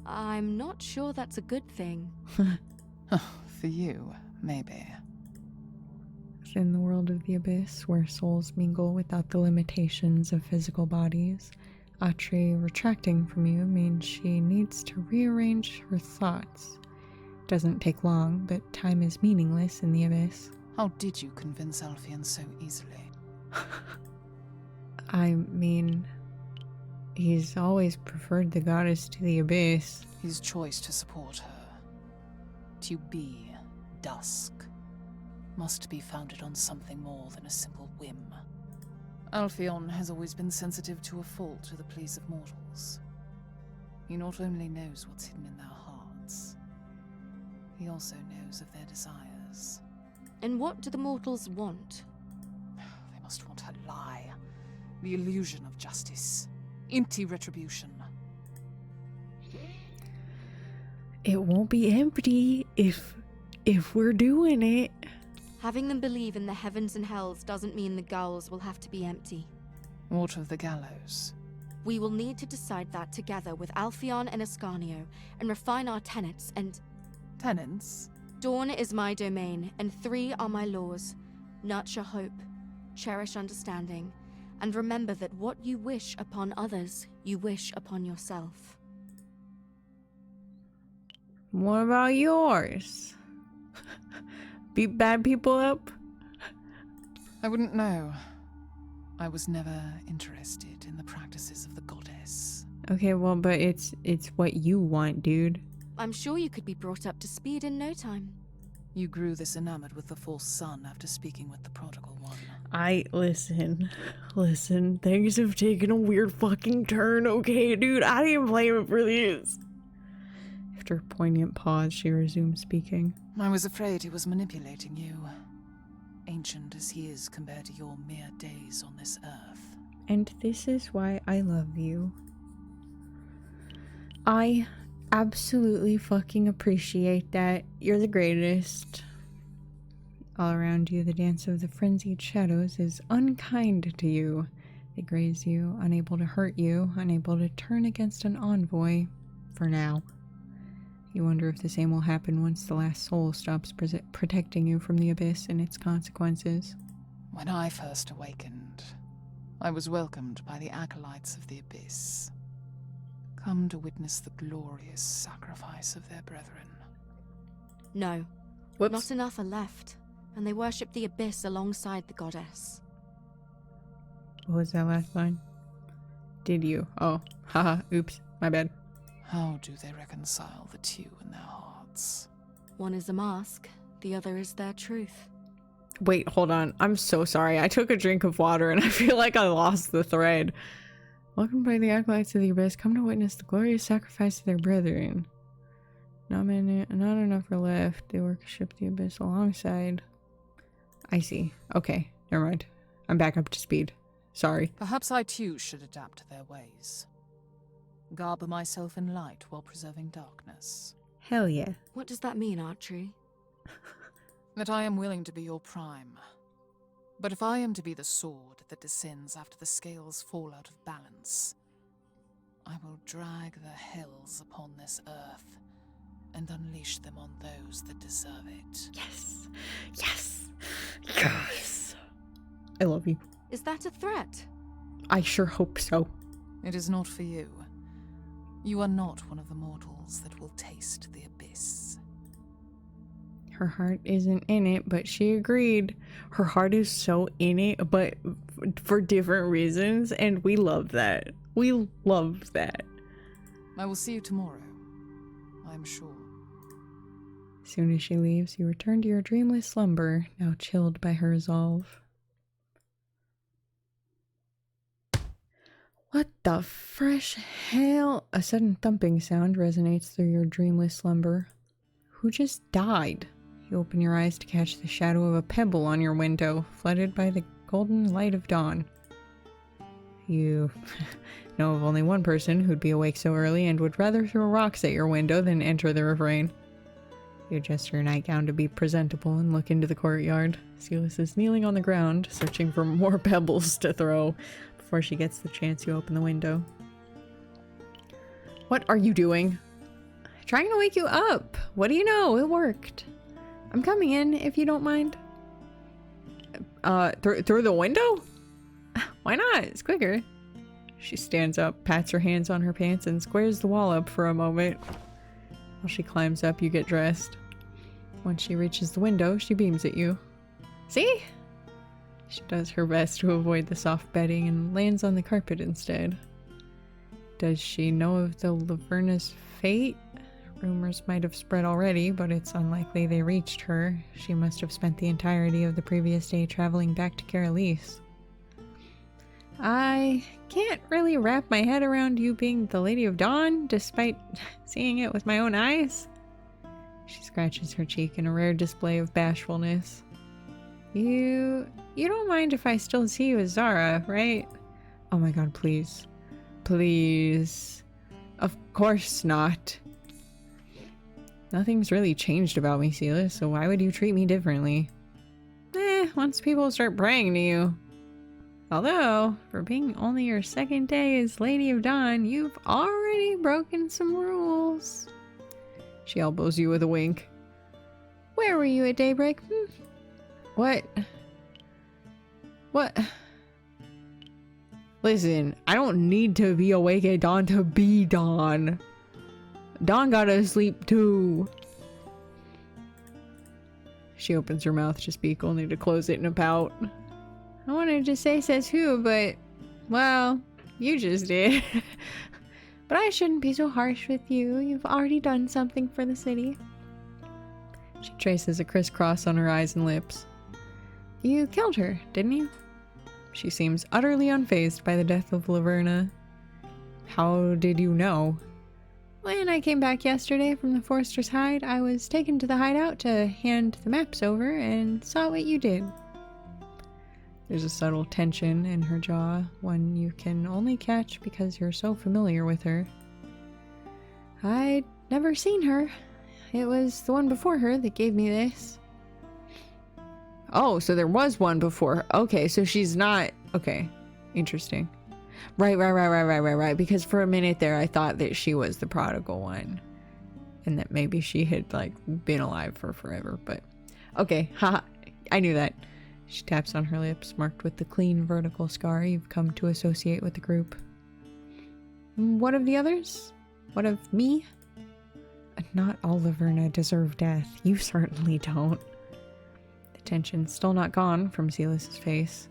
I'm not sure that's a good thing. For you, maybe. Within the world of the abyss, where souls mingle without the limitations of physical bodies, Atri retracting from you means she needs to rearrange her thoughts. It doesn't take long, but time is meaningless in the abyss. How did you convince Alpheon so easily? I mean, he's always preferred the goddess to the abyss. His choice to support her, to be dusk, must be founded on something more than a simple whim. Alpheon has always been sensitive to a fault to the pleas of mortals. He not only knows what's hidden in their hearts, he also knows of their desires. And what do the mortals want? They must want her lie, the illusion of justice, empty retribution. It won't be empty if we're doing it. Having them believe in the heavens and hells doesn't mean the gulls will have to be empty. What of the gallows? We will need to decide that together with Alpheon and Ascanio, and refine our tenets and... Tenants? Dawn is my domain, and 3 are my laws. Nurture hope, cherish understanding, and remember that what you wish upon others, you wish upon yourself. What about yours? Beat bad people up? I wouldn't know. I was never interested in the practices of the goddess. Okay, well, but it's what you want, dude. I'm sure you could be brought up to speed in no time. You grew this enamored with the false sun after speaking with the prodigal one. Listen, things have taken a weird fucking turn, okay, dude? I didn't blame him for this. After a poignant pause, she resumed speaking. I was afraid he was manipulating you. Ancient as he is compared to your mere days on this earth. And this is why I love you. I absolutely fucking appreciate that. You're the greatest. All around you, the dance of the frenzied shadows is unkind to you. They graze you, unable to hurt you, unable to turn against an envoy. For now. You wonder if the same will happen once the last soul stops protecting you from the abyss and its consequences. When I first awakened, I was welcomed by the acolytes of the abyss, come to witness the glorious sacrifice of their brethren. No, Whoops. not enough are left, and they worship the abyss alongside the goddess. What was that last line? Did you? Oh, haha, oops, my bad. How do they reconcile the two in their hearts? One is a mask, the other is their truth. Wait, hold on. I'm so sorry. I took a drink of water and I feel like I lost the thread. Welcome by the acolytes of the abyss. Come to witness the glorious sacrifice of their brethren. Not enough are left. They worship the abyss alongside. I see. Okay, never mind. I'm back up to speed. Sorry. Perhaps I too should adapt to their ways. Garb myself in light while preserving darkness. Hell yeah. What does that mean, Archery? That I am willing to be your prime. But if I am to be the sword that descends after the scales fall out of balance, I will drag the hells upon this earth and unleash them on those that deserve it. Yes. Yes. Yes. I love you. Is that a threat? I sure hope so. It is not for you. You are not one of the mortals that will taste the abyss. Her heart isn't in it, but she agreed. Her heart is so in it, but for different reasons, and we love that. We love that. I will see you tomorrow, I am sure. As soon as she leaves, you return to your dreamless slumber, now chilled by her resolve. What the fresh hell? A sudden thumping sound resonates through your dreamless slumber. Who just died? You open your eyes to catch the shadow of a pebble on your window, flooded by the golden light of dawn. You know of only one person who'd be awake so early and would rather throw rocks at your window than enter the refrain. You adjust your nightgown to be presentable and look into the courtyard. Silas is kneeling on the ground, searching for more pebbles to throw. Before she gets the chance, you open the window. What are you doing? Trying to wake you up. What do you know? It worked. I'm coming in, if you don't mind. Through the window? Why not? It's quicker. She stands up, pats her hands on her pants, and squares the wall up for a moment. While she climbs up, you get dressed. Once she reaches the window, she beams at you. See? She does her best to avoid the soft bedding and lands on the carpet instead. Does she know of the Laverna's fate? Rumors might have spread already, but it's unlikely they reached her. She must have spent the entirety of the previous day traveling back to Carolis. I can't really wrap my head around you being the Lady of Dawn, despite seeing it with my own eyes. She scratches her cheek in a rare display of bashfulness. You don't mind if I still see you as Zara, right? Oh my god, please. Please. Of course not. Nothing's really changed about me, Silas, so why would you treat me differently? Once people start praying to you. Although, for being only your second day as Lady of Dawn, you've already broken some rules. She elbows you with a wink. Where were you at daybreak? What? What? Listen, I don't need to be awake at dawn to be Dawn. Dawn gotta sleep too. She opens her mouth to speak, only to close it in a pout. I wanted to say says who, but, well, you just did. But I shouldn't be so harsh with you. You've already done something for the city. She traces a crisscross on her eyes and lips. You killed her, didn't you? She seems utterly unfazed by the death of Laverna. How did you know? When I came back yesterday from the Forester's Hide, I was taken to the hideout to hand the maps over and saw what you did. There's a subtle tension in her jaw, one you can only catch because you're so familiar with her. I'd never seen her. It was the one before her that gave me this. Oh, so there was one before her. Okay, so she's not... Okay, interesting. Right. Because for a minute there, I thought that she was the prodigal one. And that maybe she had, like, been alive for forever, but... Okay, haha, I knew that. She taps on her lips, marked with the clean vertical scar you've come to associate with the group. What of the others? What of me? Not all Laverna deserve death. You certainly don't. The tension's still not gone from Silas's face.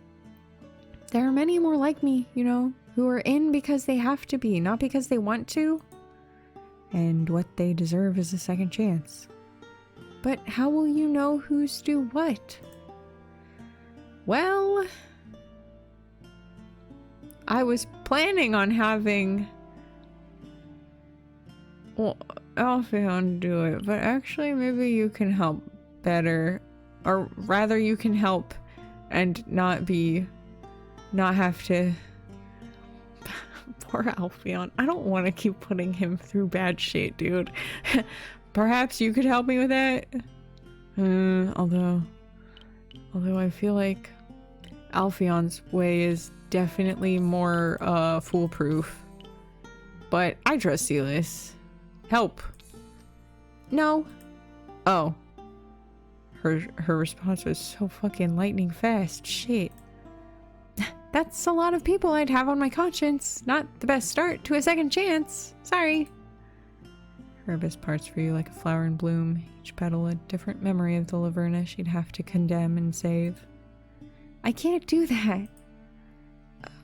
There are many more like me, you know, who are in because they have to be, not because they want to. And what they deserve is a second chance. But how will you know who's do what? Well, I was planning on having... Well, Alpheon do it, but actually maybe you can help better. Or rather you can help and not have to... Poor Alpheon. I don't want to keep putting him through bad shit, dude. Perhaps you could help me with that? Although I feel like Alpheon's way is definitely more foolproof. But I trust Silas. Help. No. Oh. Her response was so fucking lightning fast. Shit. That's a lot of people I'd have on my conscience. Not the best start to a second chance. Sorry. Her abyss parts for you like a flower in bloom, each petal a different memory of the Laverna she'd have to condemn and save. I can't do that.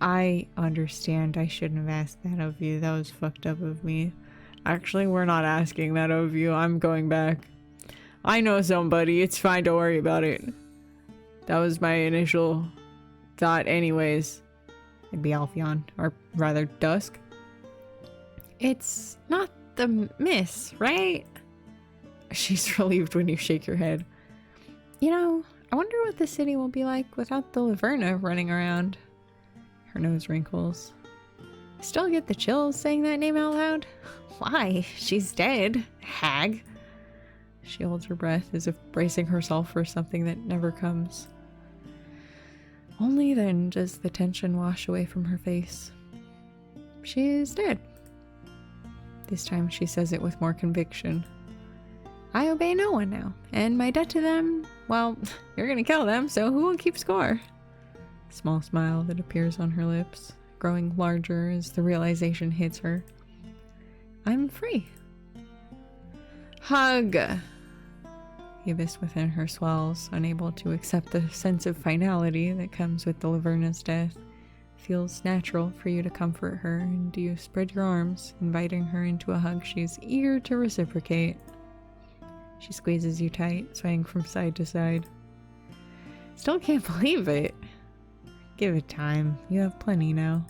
I understand. I shouldn't have asked that of you. That was fucked up of me. Actually, we're not asking that of you. I'm going back. I know somebody. It's fine. Don't worry about it. That was my initial thought anyways. It'd be Alpheon, or rather Dusk. It's not the miss, right? She's relieved when you shake your head. You know, I wonder what the city will be like without the Laverna running around. Her nose wrinkles. I still get the chills saying that name out loud. Why? She's dead. Hag. She holds her breath as if bracing herself for something that never comes. Only then does the tension wash away from her face. She's dead. This time she says it with more conviction. I obey no one now, and my debt to them, well, you're gonna kill them, so who will keep score? Small smile that appears on her lips, growing larger as the realization hits her. I'm free. Hug! The abyss within her swells, unable to accept the sense of finality that comes with the Laverna's death. Feels natural for you to comfort her, and you spread your arms, inviting her into a hug she's eager to reciprocate. She squeezes you tight, swaying from side to side. Still can't believe it. Give it time. You have plenty now.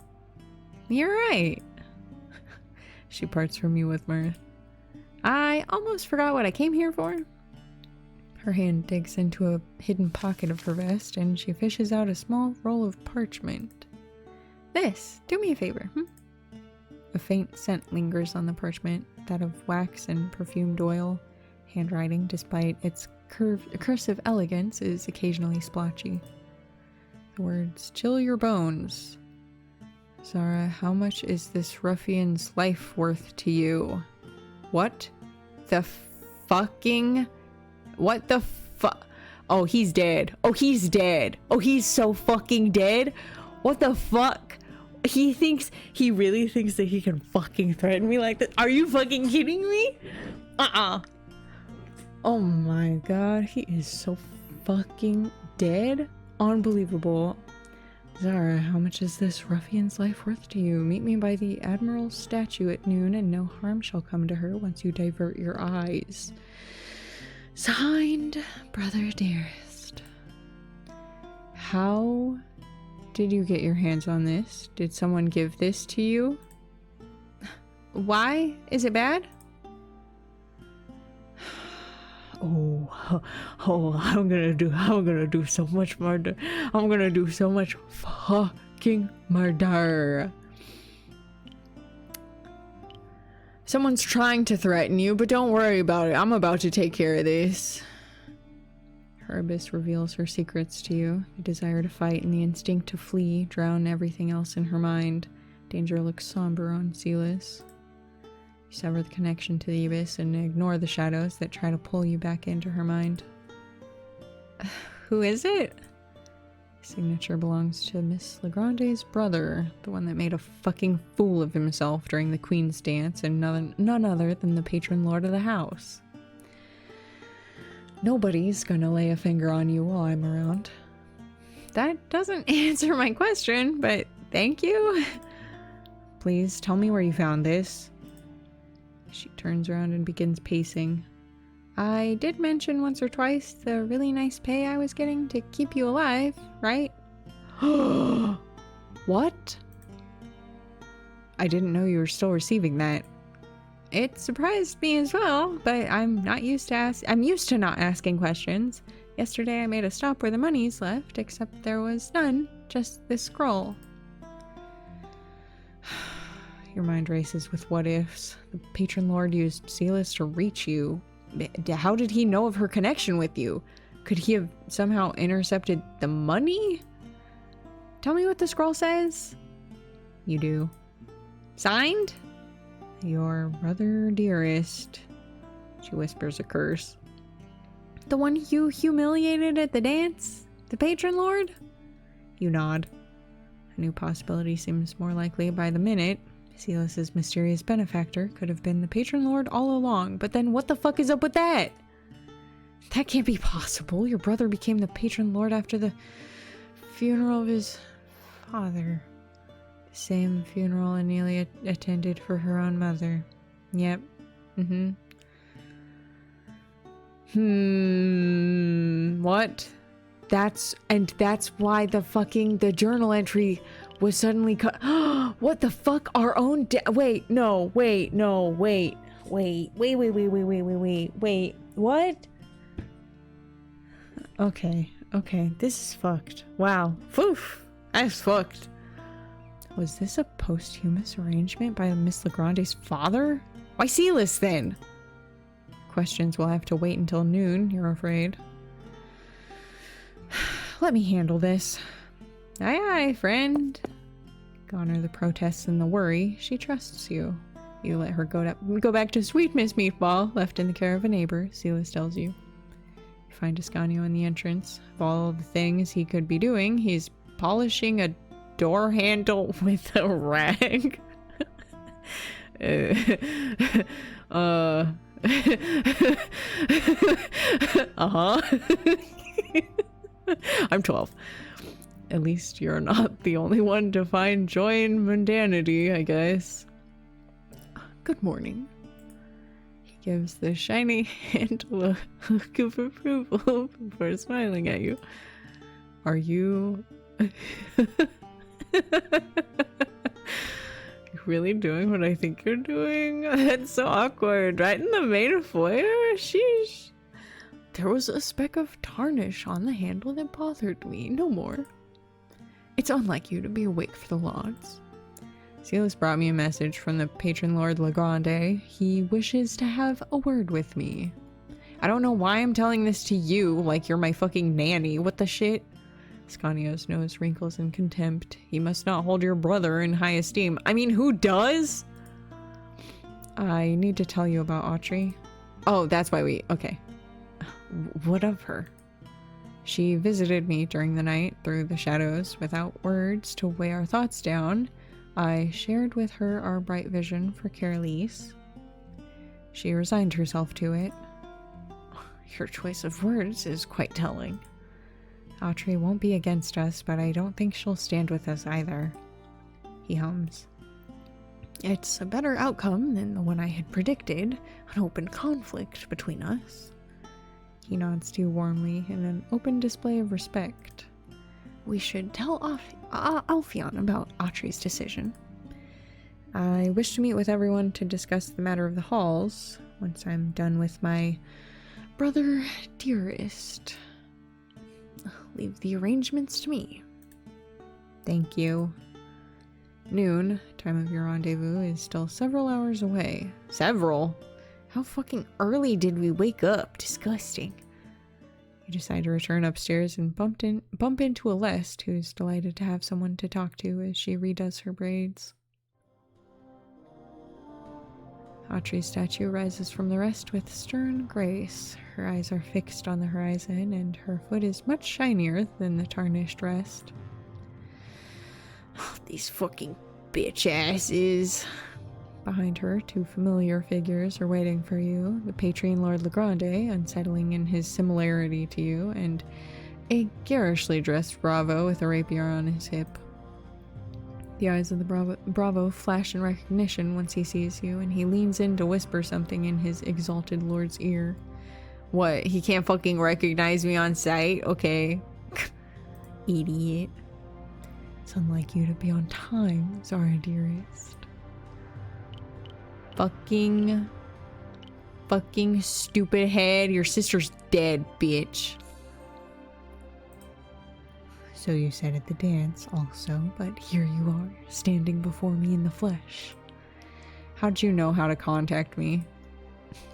You're right. She parts from you with mirth. I almost forgot what I came here for. Her hand digs into a hidden pocket of her vest, and she fishes out a small roll of parchment. This, do me a favor. A faint scent lingers on the parchment, that of wax and perfumed oil. Handwriting, despite its cursive elegance, is occasionally splotchy. words. Chill your bones. Zara, how much is this ruffian's life worth to you? What the fucking... What the fuck? Oh, he's dead. Oh, he's dead. Oh, he's so fucking dead. What the fuck? He really thinks that he can fucking threaten me like that. Are you fucking kidding me? Oh my god, he is so fucking dead. Unbelievable. Zara, how much is this ruffian's life worth to you? Meet me by the Admiral's statue at noon, and no harm shall come to her once you divert your eyes. Signed, Brother Dearest. How did you get your hands on this? Did someone give this to you? Why? Is it bad? I'm gonna do so much murder. I'm gonna do so much fucking murder. Someone's trying to threaten you, but don't worry about it. I'm about to take care of this. Her abyss reveals her secrets to you. The desire to fight and the instinct to flee drown everything else in her mind. Danger looks somber on Silas. You sever the connection to the abyss and ignore the shadows that try to pull you back into her mind. Who is it? Signature belongs to Miss Legrande's brother, the one that made a fucking fool of himself during the Queen's dance, and none other than the patron lord of the house. Nobody's gonna lay a finger on you while I'm around. That doesn't answer my question, but thank you. Please tell me where you found this. She turns around and begins pacing. I did mention once or twice the really nice pay I was getting to keep you alive, right? What? I didn't know you were still receiving that. It surprised me as well, but I'm used to not asking questions. Yesterday I made a stop where the money's left, except there was none, just this scroll. Your mind races with what ifs. The patron lord used Silas to reach you. How did he know of her connection with you? Could he have somehow intercepted the money? Tell me what the scroll says. You do. Signed? Your brother dearest. She whispers a curse. The one you humiliated at the dance? The patron lord? You nod. A new possibility seems more likely by the minute. Silas's mysterious benefactor could have been the patron lord all along, but then what the fuck is up with that? That can't be possible. Your brother became the patron lord after the funeral of his father. The same funeral Anelia attended for her own mother. Yep. What? That's why the journal entry was suddenly cut. What the fuck? Our own wait, what? Okay, this is fucked. Wow. Foof. That's fucked. Was this a posthumous arrangement by Miss Legrande's father? Why Silas then? Questions will have to wait until noon, you're afraid. Let me handle this. Aye, aye, friend. Gone are the protests and the worry. She trusts you. You let her go back to sweet Miss Meatball, left in the care of a neighbor, Silas tells you. You find Ascanio in the entrance. Of all the things he could be doing, he's polishing a door handle with a rag. I'm 12. At least you're not the only one to find joy in mundanity, I guess. Good morning. He gives the shiny handle a look of approval before smiling at you. Are you... really doing what I think you're doing? That's so awkward. Right in the main foyer? Sheesh. There was a speck of tarnish on the handle that bothered me. No more. It's unlike you to be awake for the lauds. Silas brought me a message from the patron lord Legrande. He wishes to have a word with me. I don't know why I'm telling this to you like you're my fucking nanny. What the shit? Scania's nose wrinkles in contempt. He must not hold your brother in high esteem. I mean, who does? I need to tell you about Autry. Oh, that's why we... Okay. What of her? She visited me during the night through the shadows without words to weigh our thoughts down. I shared with her our bright vision for Carelise. She resigned herself to it. Your choice of words is quite telling. Autry won't be against us, but I don't think she'll stand with us either. He hums. It's a better outcome than the one I had predicted, an open conflict between us. He nods to you warmly in an open display of respect. We should tell Alfionn about Autry's decision. I wish to meet with everyone to discuss the matter of the halls once I'm done with my brother dearest. Leave the arrangements to me. Thank you. Noon, time of your rendezvous, is still several hours away. Several? How fucking early did we wake up? Disgusting. You decide to return upstairs and bump into Aleste, who's delighted to have someone to talk to as she redoes her braids. Autry's statue rises from the rest with stern grace. Her eyes are fixed on the horizon, and her foot is much shinier than the tarnished rest. Oh, these fucking bitch asses. Behind her, two familiar figures are waiting for you. The Patron Lord Legrande, unsettling in his similarity to you, and a garishly dressed Bravo with a rapier on his hip. The eyes of the Bravo flash in recognition once he sees you, and he leans in to whisper something in his exalted lord's ear. What, he can't fucking recognize me on sight? Okay. Idiot. It's unlike you to be on time, Zara dearest. Fucking stupid head. Your sister's dead, bitch. So you said at the dance also, but here you are, standing before me in the flesh. How'd you know how to contact me?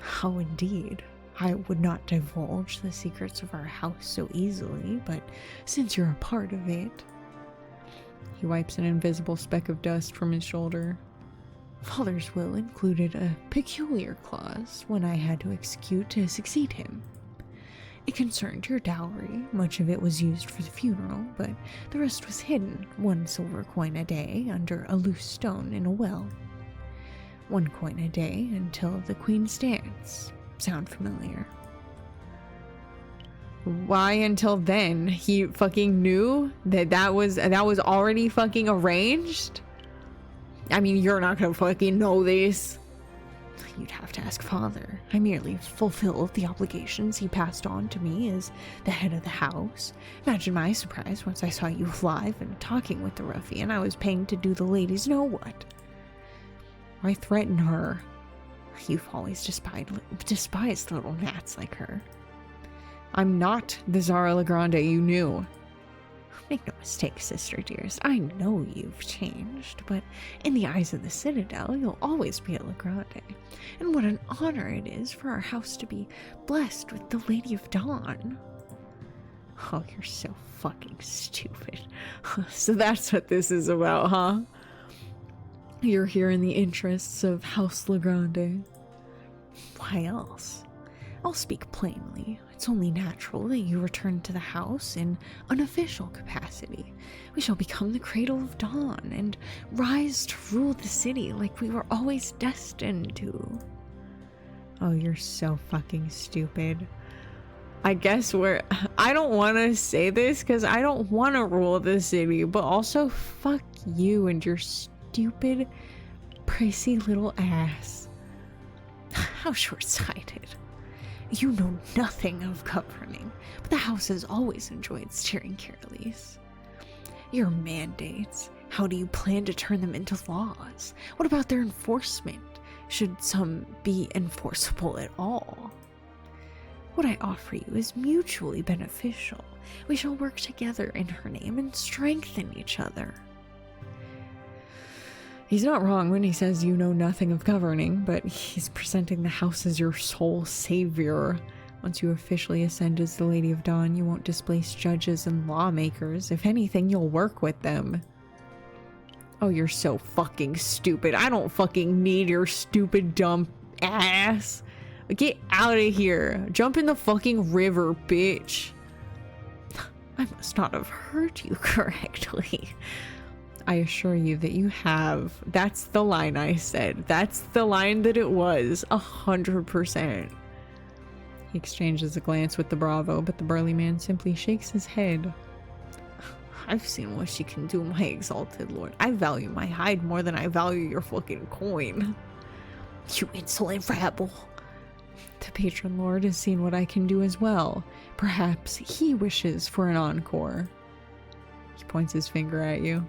How indeed. I would not divulge the secrets of our house so easily, but since you're a part of it... He wipes an invisible speck of dust from his shoulder. Father's will included a peculiar clause, one I had to execute to succeed him. It concerned your dowry. Much of it was used for the funeral, but the rest was hidden, 1 silver coin a day under a loose stone in a well. 1 coin a day until the Queen's dance. Sound familiar? Why until then? He fucking knew that was already fucking arranged? I mean, you're not gonna fucking know this. You'd have to ask Father. I merely fulfilled the obligations he passed on to me as the head of the house. Imagine my surprise once I saw you alive and talking with the ruffian I was paying to do the ladies know what. Why threaten her? You've always despised little gnats like her. I'm not the Zara Legrande you knew. Make no mistake, sister dearest. I know you've changed, but in the eyes of the Citadel, you'll always be a Legrande. And what an honor it is for our house to be blessed with the Lady of Dawn. Oh, you're so fucking stupid. So that's what this is about, huh? You're here in the interests of House Legrande. Why else? I'll speak plainly. It's only natural that you return to the house in unofficial capacity. We shall become the cradle of dawn and rise to rule the city like we were always destined to. Oh, you're so fucking stupid. I guess I don't want to say this because I don't want to rule the city, but also fuck you and your stupid, pricey little ass. How short-sighted. You know nothing of governing, but the house has always enjoyed steering Carelise. Your mandates, how do you plan to turn them into laws? What about their enforcement? Should some be enforceable at all? What I offer you is mutually beneficial. We shall work together in her name and strengthen each other. He's not wrong when he says you know nothing of governing, but he's presenting the house as your sole savior Once you officially ascend as the Lady of Dawn, you won't displace judges and lawmakers. If anything, you'll work with them. Oh, you're so fucking stupid. I don't fucking need your stupid, dumb ass. Get out of here. Jump in the fucking river, bitch. I must not have heard you correctly. I assure you that you have. That's the line I said. That's the line that it was. 100%. He exchanges a glance with the Bravo, but the burly man simply shakes his head. I've seen what she can do, my exalted lord. I value my hide more than I value your fucking coin. You insolent rabble. The patron lord has seen what I can do as well. Perhaps he wishes for an encore. He points his finger at you.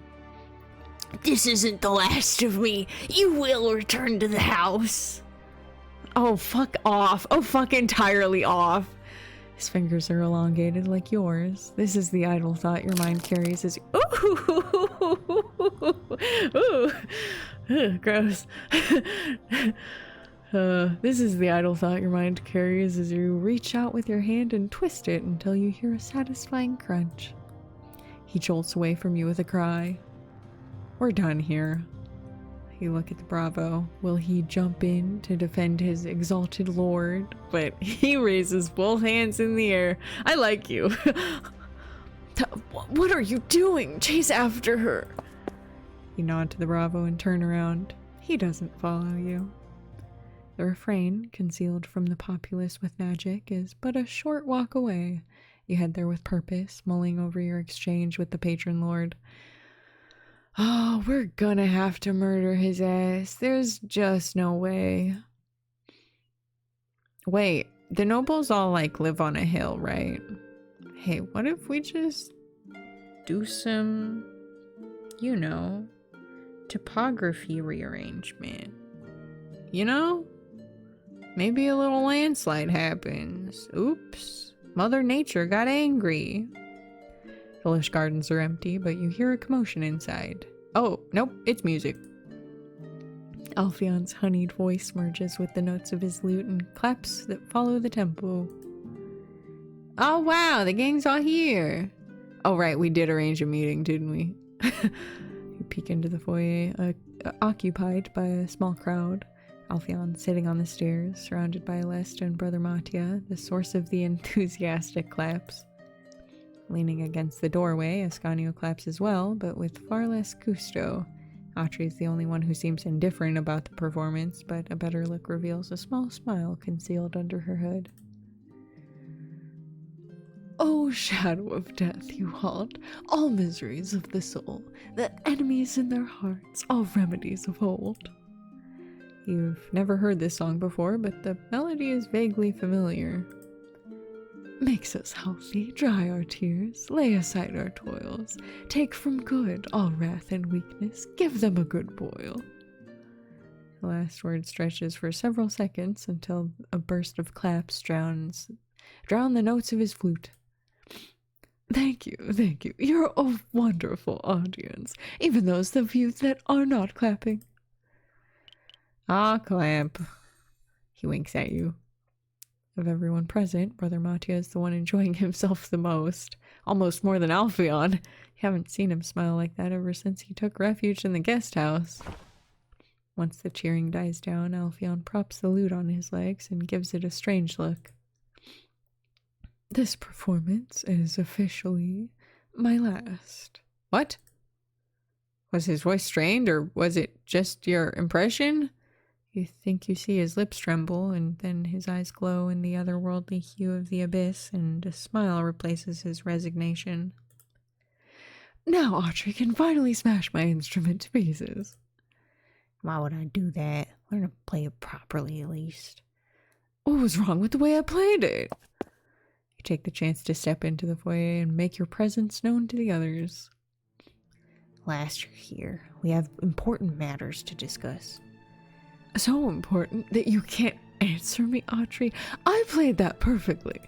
This isn't the last of me. You will return to the house. Oh, fuck off. Oh, fuck entirely off. His fingers are elongated like yours. This is the idle thought your mind carries as ooh, gross. This is the idle thought your mind carries as you reach out with your hand and twist it until you hear a satisfying crunch. He jolts away from you with a cry. We're done here. You look at the Bravo. Will he jump in to defend his exalted lord? But he raises both hands in the air. I like you. What are you doing? Chase after her. You nod to the Bravo and turn around. He doesn't follow you. The refrain, concealed from the populace with magic, is but a short walk away. You head there with purpose, mulling over your exchange with the patron lord. Oh, we're gonna have to murder his ass. There's just no way. Wait, the nobles all live on a hill, right? Hey, what if we just do some, topography rearrangement? Maybe a little landslide happens. Oops. Mother Nature got angry. The lush gardens are empty, but you hear a commotion inside. Oh, nope, it's music. Alfion's honeyed voice merges with the notes of his lute and claps that follow the tempo. Oh wow, the gang's all here. Oh right, we did arrange a meeting, didn't we? You peek into the foyer, occupied by a small crowd. Alfion sitting on the stairs, surrounded by Alesta and Brother Mattia, the source of the enthusiastic claps. Leaning against the doorway, Ascanio claps as well, but with far less gusto. Autry is the only one who seems indifferent about the performance, but a better look reveals a small smile concealed under her hood. O shadow of death, you haunt all miseries of the soul, the enemies in their hearts, all remedies of old. You've never heard this song before, but the melody is vaguely familiar. Makes us healthy, dry our tears, lay aside our toils, take from good all wrath and weakness, give them a good boil. The last word stretches for several seconds until a burst of claps drown the notes of his flute. Thank you. You're a wonderful audience, even those of you that are not clapping. Ah, clap. He winks at you. Of everyone present, Brother Mattia is the one enjoying himself the most, almost more than Alfion. You haven't seen him smile like that ever since he took refuge in the guest house. Once the cheering dies down, Alfion props the lute on his legs and gives it a strange look. This performance is officially my last. What? Was his voice strained, or was it just your impression? You think you see his lips tremble, and then his eyes glow in the otherworldly hue of the abyss, and a smile replaces his resignation. Now Autry can finally smash my instrument to pieces. Why would I do that? Learn to play it properly, at least. What was wrong with the way I played it? You take the chance to step into the foyer and make your presence known to the others. Last you're here, we have important matters to discuss. So important that you can't answer me, Autry. I played that perfectly.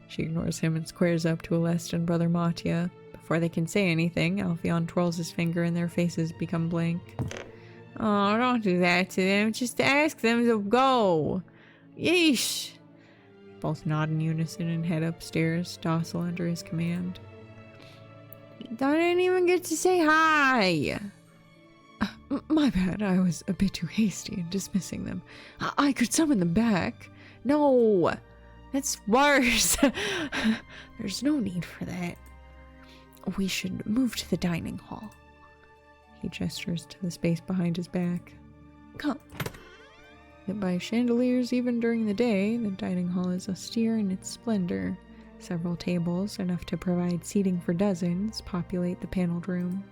She ignores him and squares up to Alesta and Brother Mattia. Before they can say anything, Alfion twirls his finger and their faces become blank. Oh, don't do that to them. Just ask them to go. Yeesh. both nod in unison and head upstairs, docile under his command. I didn't even get to say hi! My bad, I was a bit too hasty in dismissing them. I could summon them back. No! That's worse! There's no need for that. We should move to the dining hall. He gestures to the space behind his back. Come. Lit by chandeliers even during the day, the dining hall is austere in its splendor. Several tables, enough to provide seating for dozens, populate the paneled room.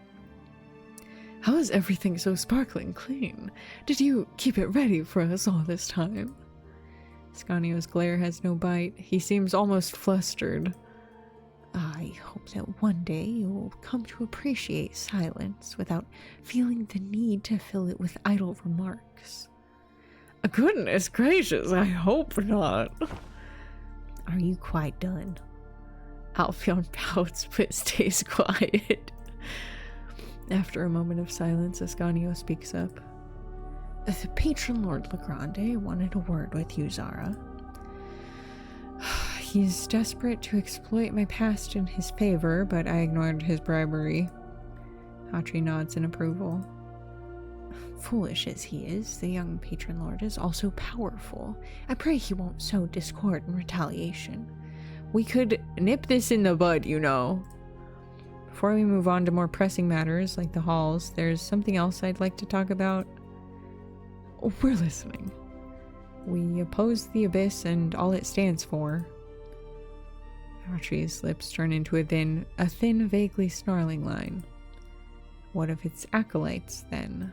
How is everything so sparkling clean? Did you keep it ready for us all this time? Ascanio's glare has no bite. He seems almost flustered. I hope that one day you will come to appreciate silence without feeling the need to fill it with idle remarks. Goodness gracious, I hope not. Are you quite done? Alfeon pouts but stays quiet. After a moment of silence, Ascanio speaks up. The patron Lord Legrande wanted a word with you, Zara. He's desperate to exploit my past in his favor, but I ignored his bribery. Hatri nods in approval. Foolish as he is, the young patron lord is also powerful. I pray he won't sow discord and retaliation. We could nip this in the bud, you know. Before we move on to more pressing matters, like the halls, there's something else I'd like to talk about. We're listening. We oppose the Abyss and all it stands for. Hatri's lips turn into a thin, vaguely snarling line. What of its acolytes, then?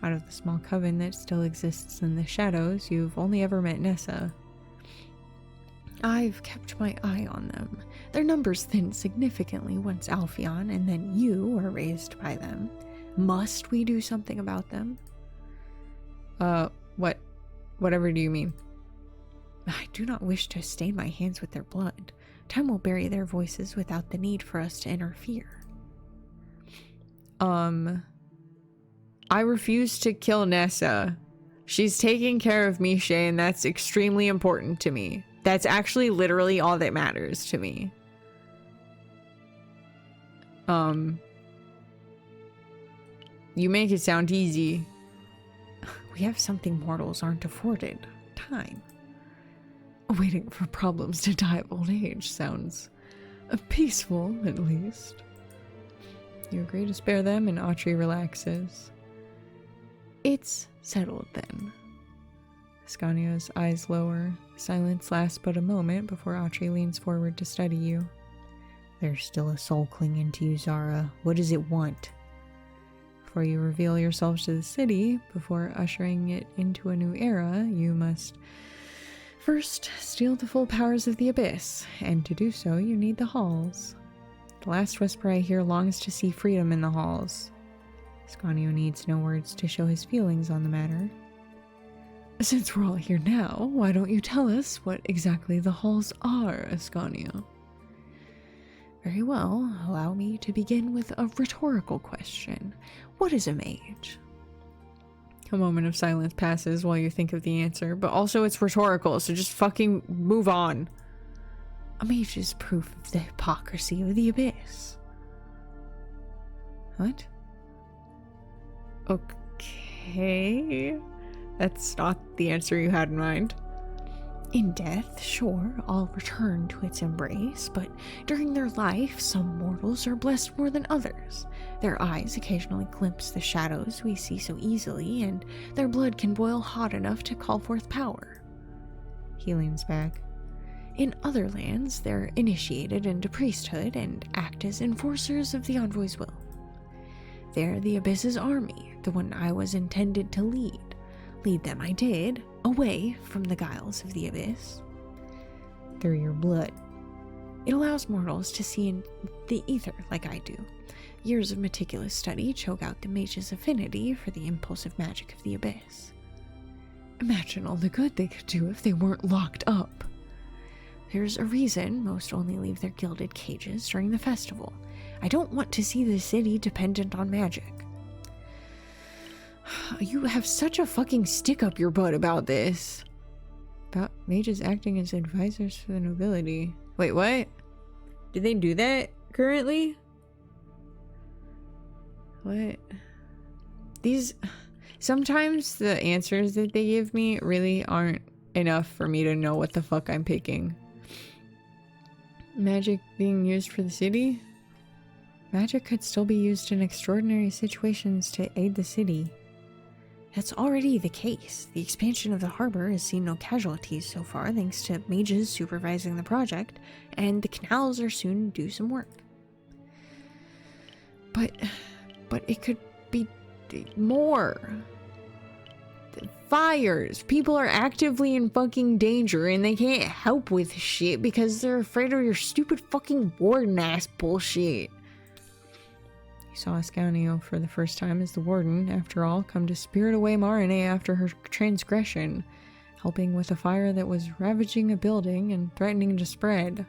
Out of the small coven that still exists in the shadows, you've only ever met Nessa. I've kept my eye on them. Their numbers thinned significantly once Alfeon and then you were raised by them. Must we do something about them? Whatever do you mean? I do not wish to stain my hands with their blood. Time will bury their voices without the need for us to interfere. I refuse to kill Nessa. She's taking care of Misha, and that's extremely important to me. That's actually literally all that matters to me. You make it sound easy. We have something mortals aren't afforded. Time. Waiting for problems to die of old age sounds peaceful, at least. You agree to spare them, and Autry relaxes. It's settled then. Ascanio's eyes lower. Silence lasts but a moment before Autry leans forward to study you. There's still a soul clinging to you, Zara. What does it want? Before you reveal yourself to the city, before ushering it into a new era, you must first steal the full powers of the Abyss, and to do so you need the halls. The last whisper I hear longs to see freedom in the halls. Ascanio needs no words to show his feelings on the matter. Since we're all here now, why don't you tell us what exactly the halls are, Ascanio? Very well, allow me to begin with a rhetorical question. What is a mage? A moment of silence passes while you think of the answer, but also it's rhetorical, so just fucking move on. A mage is proof of the hypocrisy of the Abyss. What? Okay. That's not the answer you had in mind. In death, sure, all return to its embrace, but during their life, some mortals are blessed more than others. Their eyes occasionally glimpse the shadows we see so easily, and their blood can boil hot enough to call forth power. He leans back. In other lands, they're initiated into priesthood and act as enforcers of the envoy's will. They're the Abyss's army, the one I was intended to lead. Lead them I did, away from the guiles of the Abyss. Through your blood. It allows mortals to see in the ether like I do. Years of meticulous study choke out the mage's affinity for the impulsive magic of the Abyss. Imagine all the good they could do if they weren't locked up. There's a reason most only leave their gilded cages during the festival. I don't want to see the city dependent on magic. You have such a fucking stick up your butt about this. about mages acting as advisors for the nobility. Wait, what? Do they do that currently? What? These... Sometimes the answers that they give me really aren't enough for me to know what the fuck I'm picking. Magic being used for the city? Magic could still be used in extraordinary situations to aid the city. That's already the case. The expansion of the harbor has seen no casualties so far thanks to mages supervising the project, and the canals are soon due some work. But it could be more. Fires. People are actively in fucking danger and they can't help with shit because they're afraid of your stupid fucking warden ass bullshit. You saw Ascanio for the first time as the warden, after all, come to spirit away Marine after her transgression, helping with a fire that was ravaging a building and threatening to spread.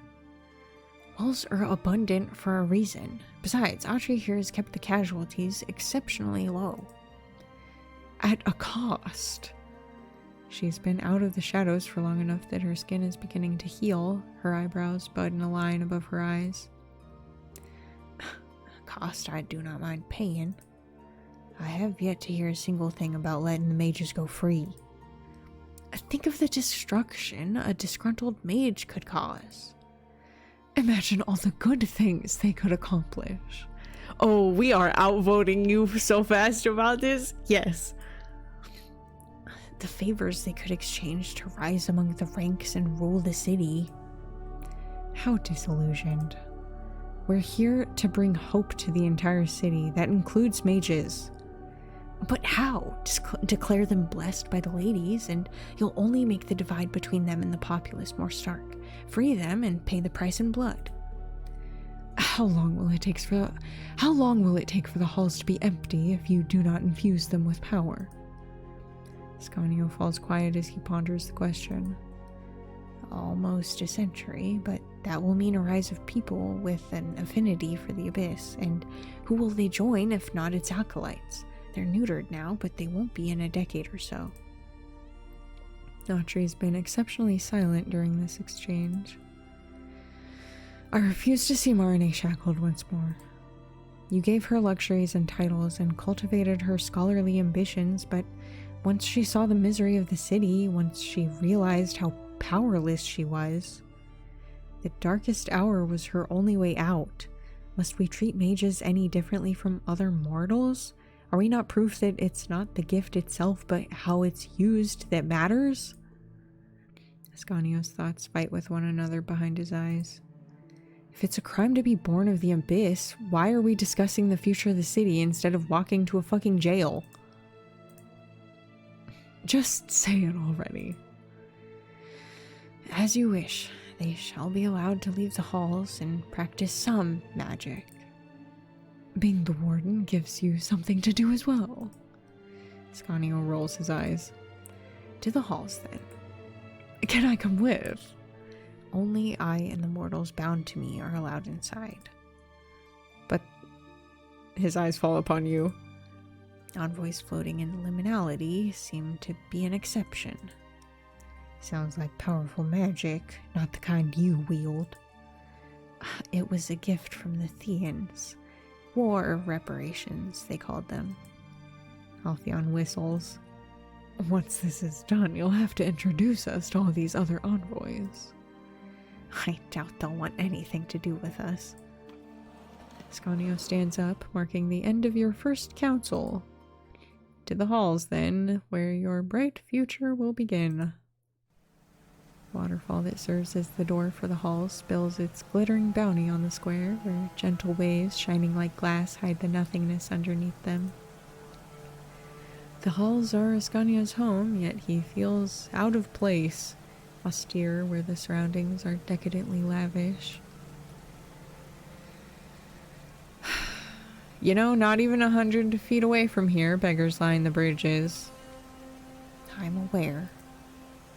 Walls are abundant for a reason. Besides, Audrey here has kept the casualties exceptionally low. At a cost. She's been out of the shadows for long enough that her skin is beginning to heal, her eyebrows bud in a line above her eyes. Cost I do not mind paying. I have yet to hear a single thing about letting the mages go free. Think of the destruction a disgruntled mage could cause. Imagine all the good things they could accomplish. Oh, we are outvoting you so fast about this. Yes. The favors they could exchange to rise among the ranks and rule the city. How disillusioned. We're here to bring hope to the entire city. That includes mages. But how? Declare them blessed by the ladies, and you'll only make the divide between them and the populace more stark. Free them and pay the price in blood. How long will it take for the halls to be empty if you do not infuse them with power? Ascanio falls quiet as he ponders the question. Almost a century, but that will mean a rise of people with an affinity for the abyss, and who will they join if not its acolytes? They're neutered now, but they won't be in a decade or so. Audrey's been exceptionally silent during this exchange. I refuse to see Marine shackled once more. You gave her luxuries and titles and cultivated her scholarly ambitions, but once she saw the misery of the city, once she realized how powerless she was, the darkest hour was her only way out. Must we treat mages any differently from other mortals? Are we not proof that it's not the gift itself, but how it's used that matters? Ascanio's thoughts fight with one another behind his eyes. If it's a crime to be born of the abyss, why are we discussing the future of the city instead of walking to a fucking jail? Just say it already. As you wish. They shall be allowed to leave the halls and practice some magic. Being the warden gives you something to do as well. Ascanio rolls his eyes. To the halls, then. Can I come with? Only I and the mortals bound to me are allowed inside. But his eyes fall upon you. Envoys floating in liminality seem to be an exception. Sounds like powerful magic, not the kind you wield. It was a gift from the Theans. War reparations, they called them. Alpheon whistles. Once this is done, you'll have to introduce us to all these other envoys. I doubt they'll want anything to do with us. Ascanio stands up, marking the end of your first council. To the halls, then, where your bright future will begin. The waterfall that serves as the door for the halls spills its glittering bounty on the square, where gentle waves shining like glass hide the nothingness underneath them. The halls are Ascanio's home, yet he feels out of place, austere where the surroundings are decadently lavish. You know, not even 100 feet away from here, beggars line the bridges. I'm aware.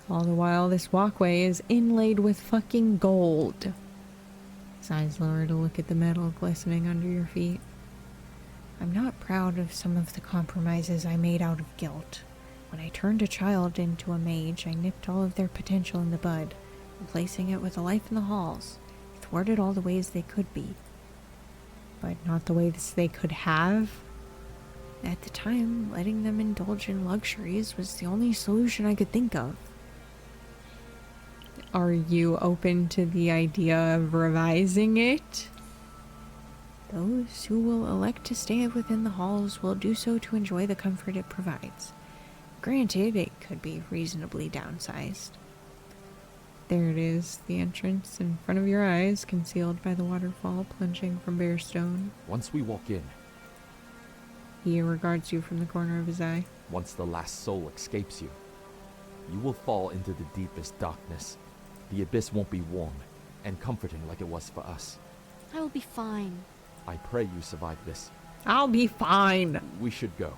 All the while, this walkway is inlaid with fucking gold. His eyes lower to look at the metal glistening under your feet. I'm not proud of some of the compromises I made out of guilt. When I turned a child into a mage, I nipped all of their potential in the bud, replacing it with a life in the halls, thwarted all the ways they could be. But not the ways they could have. At the time, letting them indulge in luxuries was the only solution I could think of. Are you open to the idea of revising it? Those who will elect to stay within the halls will do so to enjoy the comfort it provides. Granted, it could be reasonably downsized. There it is, the entrance in front of your eyes, concealed by the waterfall plunging from bare stone. Once we walk in, He regards you from the corner of his eye. once the last soul escapes you, you will fall into the deepest darkness. The abyss won't be warm and comforting like it was for us. I will be fine. I pray you survive this. I'll be fine! We should go.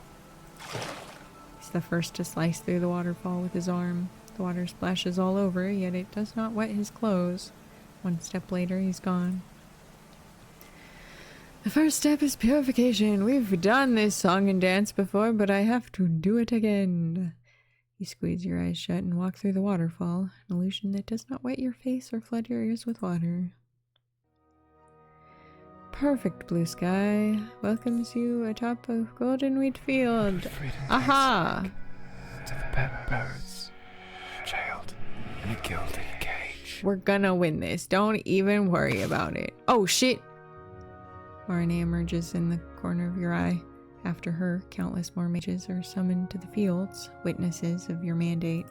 He's the first to slice through the waterfall with his arm. The water splashes all over, yet it does not wet his clothes. One step later, he's gone. The first step is purification. We've done this song and dance before, but I have to do it again. You squeeze your eyes shut and walk through the waterfall, an illusion that does not wet your face or flood your ears with water. Perfect blue sky welcomes you atop a golden wheat field. Aha! To the pet birds, jailed in a gilded cage. We're gonna win this. Don't even worry about it. Oh shit! Marnie emerges in the corner of your eye. After her, countless more mages are summoned to the fields, witnesses of your mandate.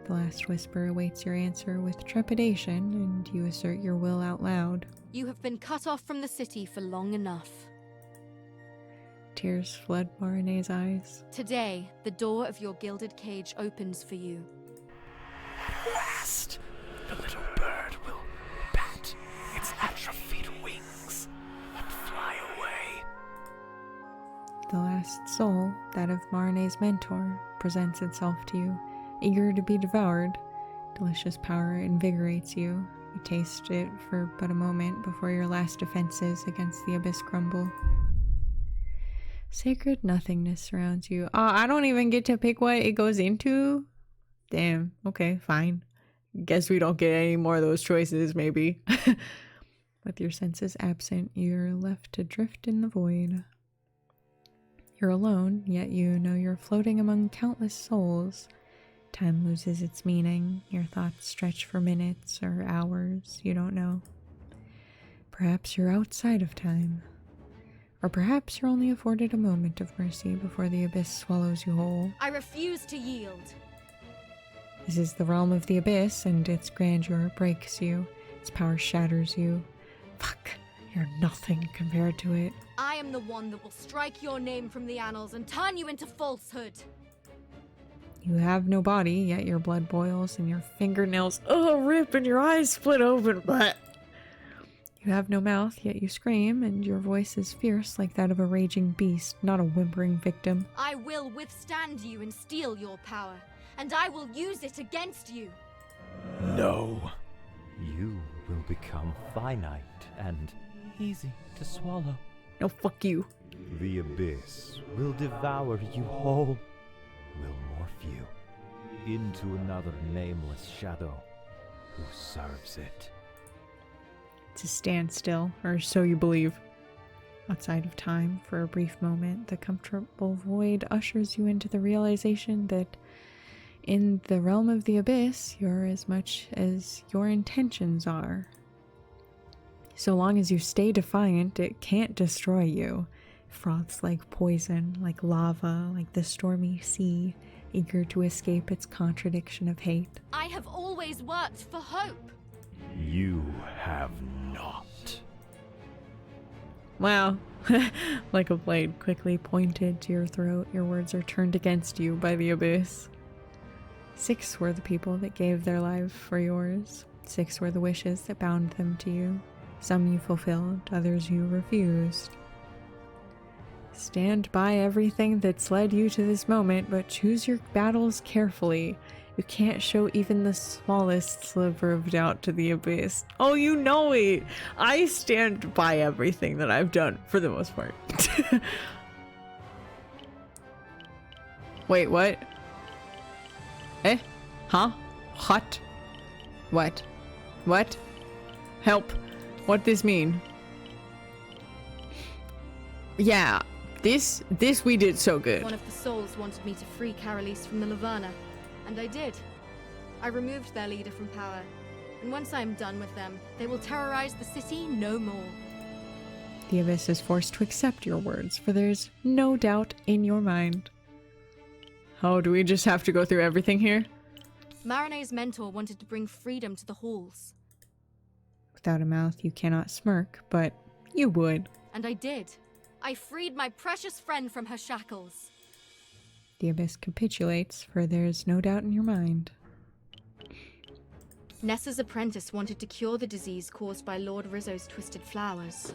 The last whisper awaits your answer with trepidation, and you assert your will out loud. You have been cut off from the city for long enough. Tears flood Marine's eyes. Today, the door of your gilded cage opens for you. At last, the little bird will pat its atrophied wings and fly away. The last soul, that of Marine's mentor, presents itself to you, eager to be devoured. Delicious power invigorates you. You taste it for but a moment before your last defenses against the abyss crumble. Sacred nothingness surrounds you. I don't even get to pick what it goes into? Damn. Okay, fine. Guess we don't get any more of those choices, maybe. With your senses absent, you're left to drift in the void. You're alone, yet you know you're floating among countless souls. Time loses its meaning. Your thoughts stretch for minutes or hours. You don't know. Perhaps you're outside of time. Or perhaps you're only afforded a moment of mercy before the abyss swallows you whole. I refuse to yield. This is the realm of the abyss, and its grandeur breaks you. Its power shatters you. Fuck, you're nothing compared to it. I am the one that will strike your name from the annals and turn you into falsehood. You have no body, yet your blood boils and your fingernails rip and your eyes split open. But you have no mouth, yet you scream, and your voice is fierce like that of a raging beast, not a whimpering victim. I will withstand you and steal your power, and I will use it against you. No. You will become finite and easy to swallow. No, fuck you. The abyss will devour you whole, will morph you into another nameless shadow who serves it. It's a standstill, or so you believe. Outside of time, for a brief moment, the comfortable void ushers you into the realization that in the realm of the abyss, you're as much as your intentions are. So long as you stay defiant, it can't destroy you. It froths like poison, like lava, like the stormy sea, eager to escape its contradiction of hate. I have always worked for hope. You have not. Wow. Like a blade quickly pointed to your throat, your words are turned against you by the abyss. 6 were the people that gave their lives for yours. 6 were the wishes that bound them to you. Some you fulfilled, others you refused. Stand by everything that's led you to this moment, but choose your battles carefully. You can't show even the smallest sliver of doubt to the abyss. Oh, you know it! I stand by everything that I've done, for the most part. Wait, what? Eh? Huh? What? What? What? Help. What this mean? Yeah. This we did so good. One of the souls wanted me to free Caroline from the Laverna, and I did. I removed their leader from power, and once I am done with them, they will terrorize the city no more. The Abyss is forced to accept your words, for there's no doubt in your mind. Oh, do we just have to go through everything here? Marine's mentor wanted to bring freedom to the halls. Without a mouth, you cannot smirk, but you would. And I did. I freed my precious friend from her shackles. The Abyss capitulates, for there's no doubt in your mind. Nessa's apprentice wanted to cure the disease caused by Lord Rizzo's twisted flowers.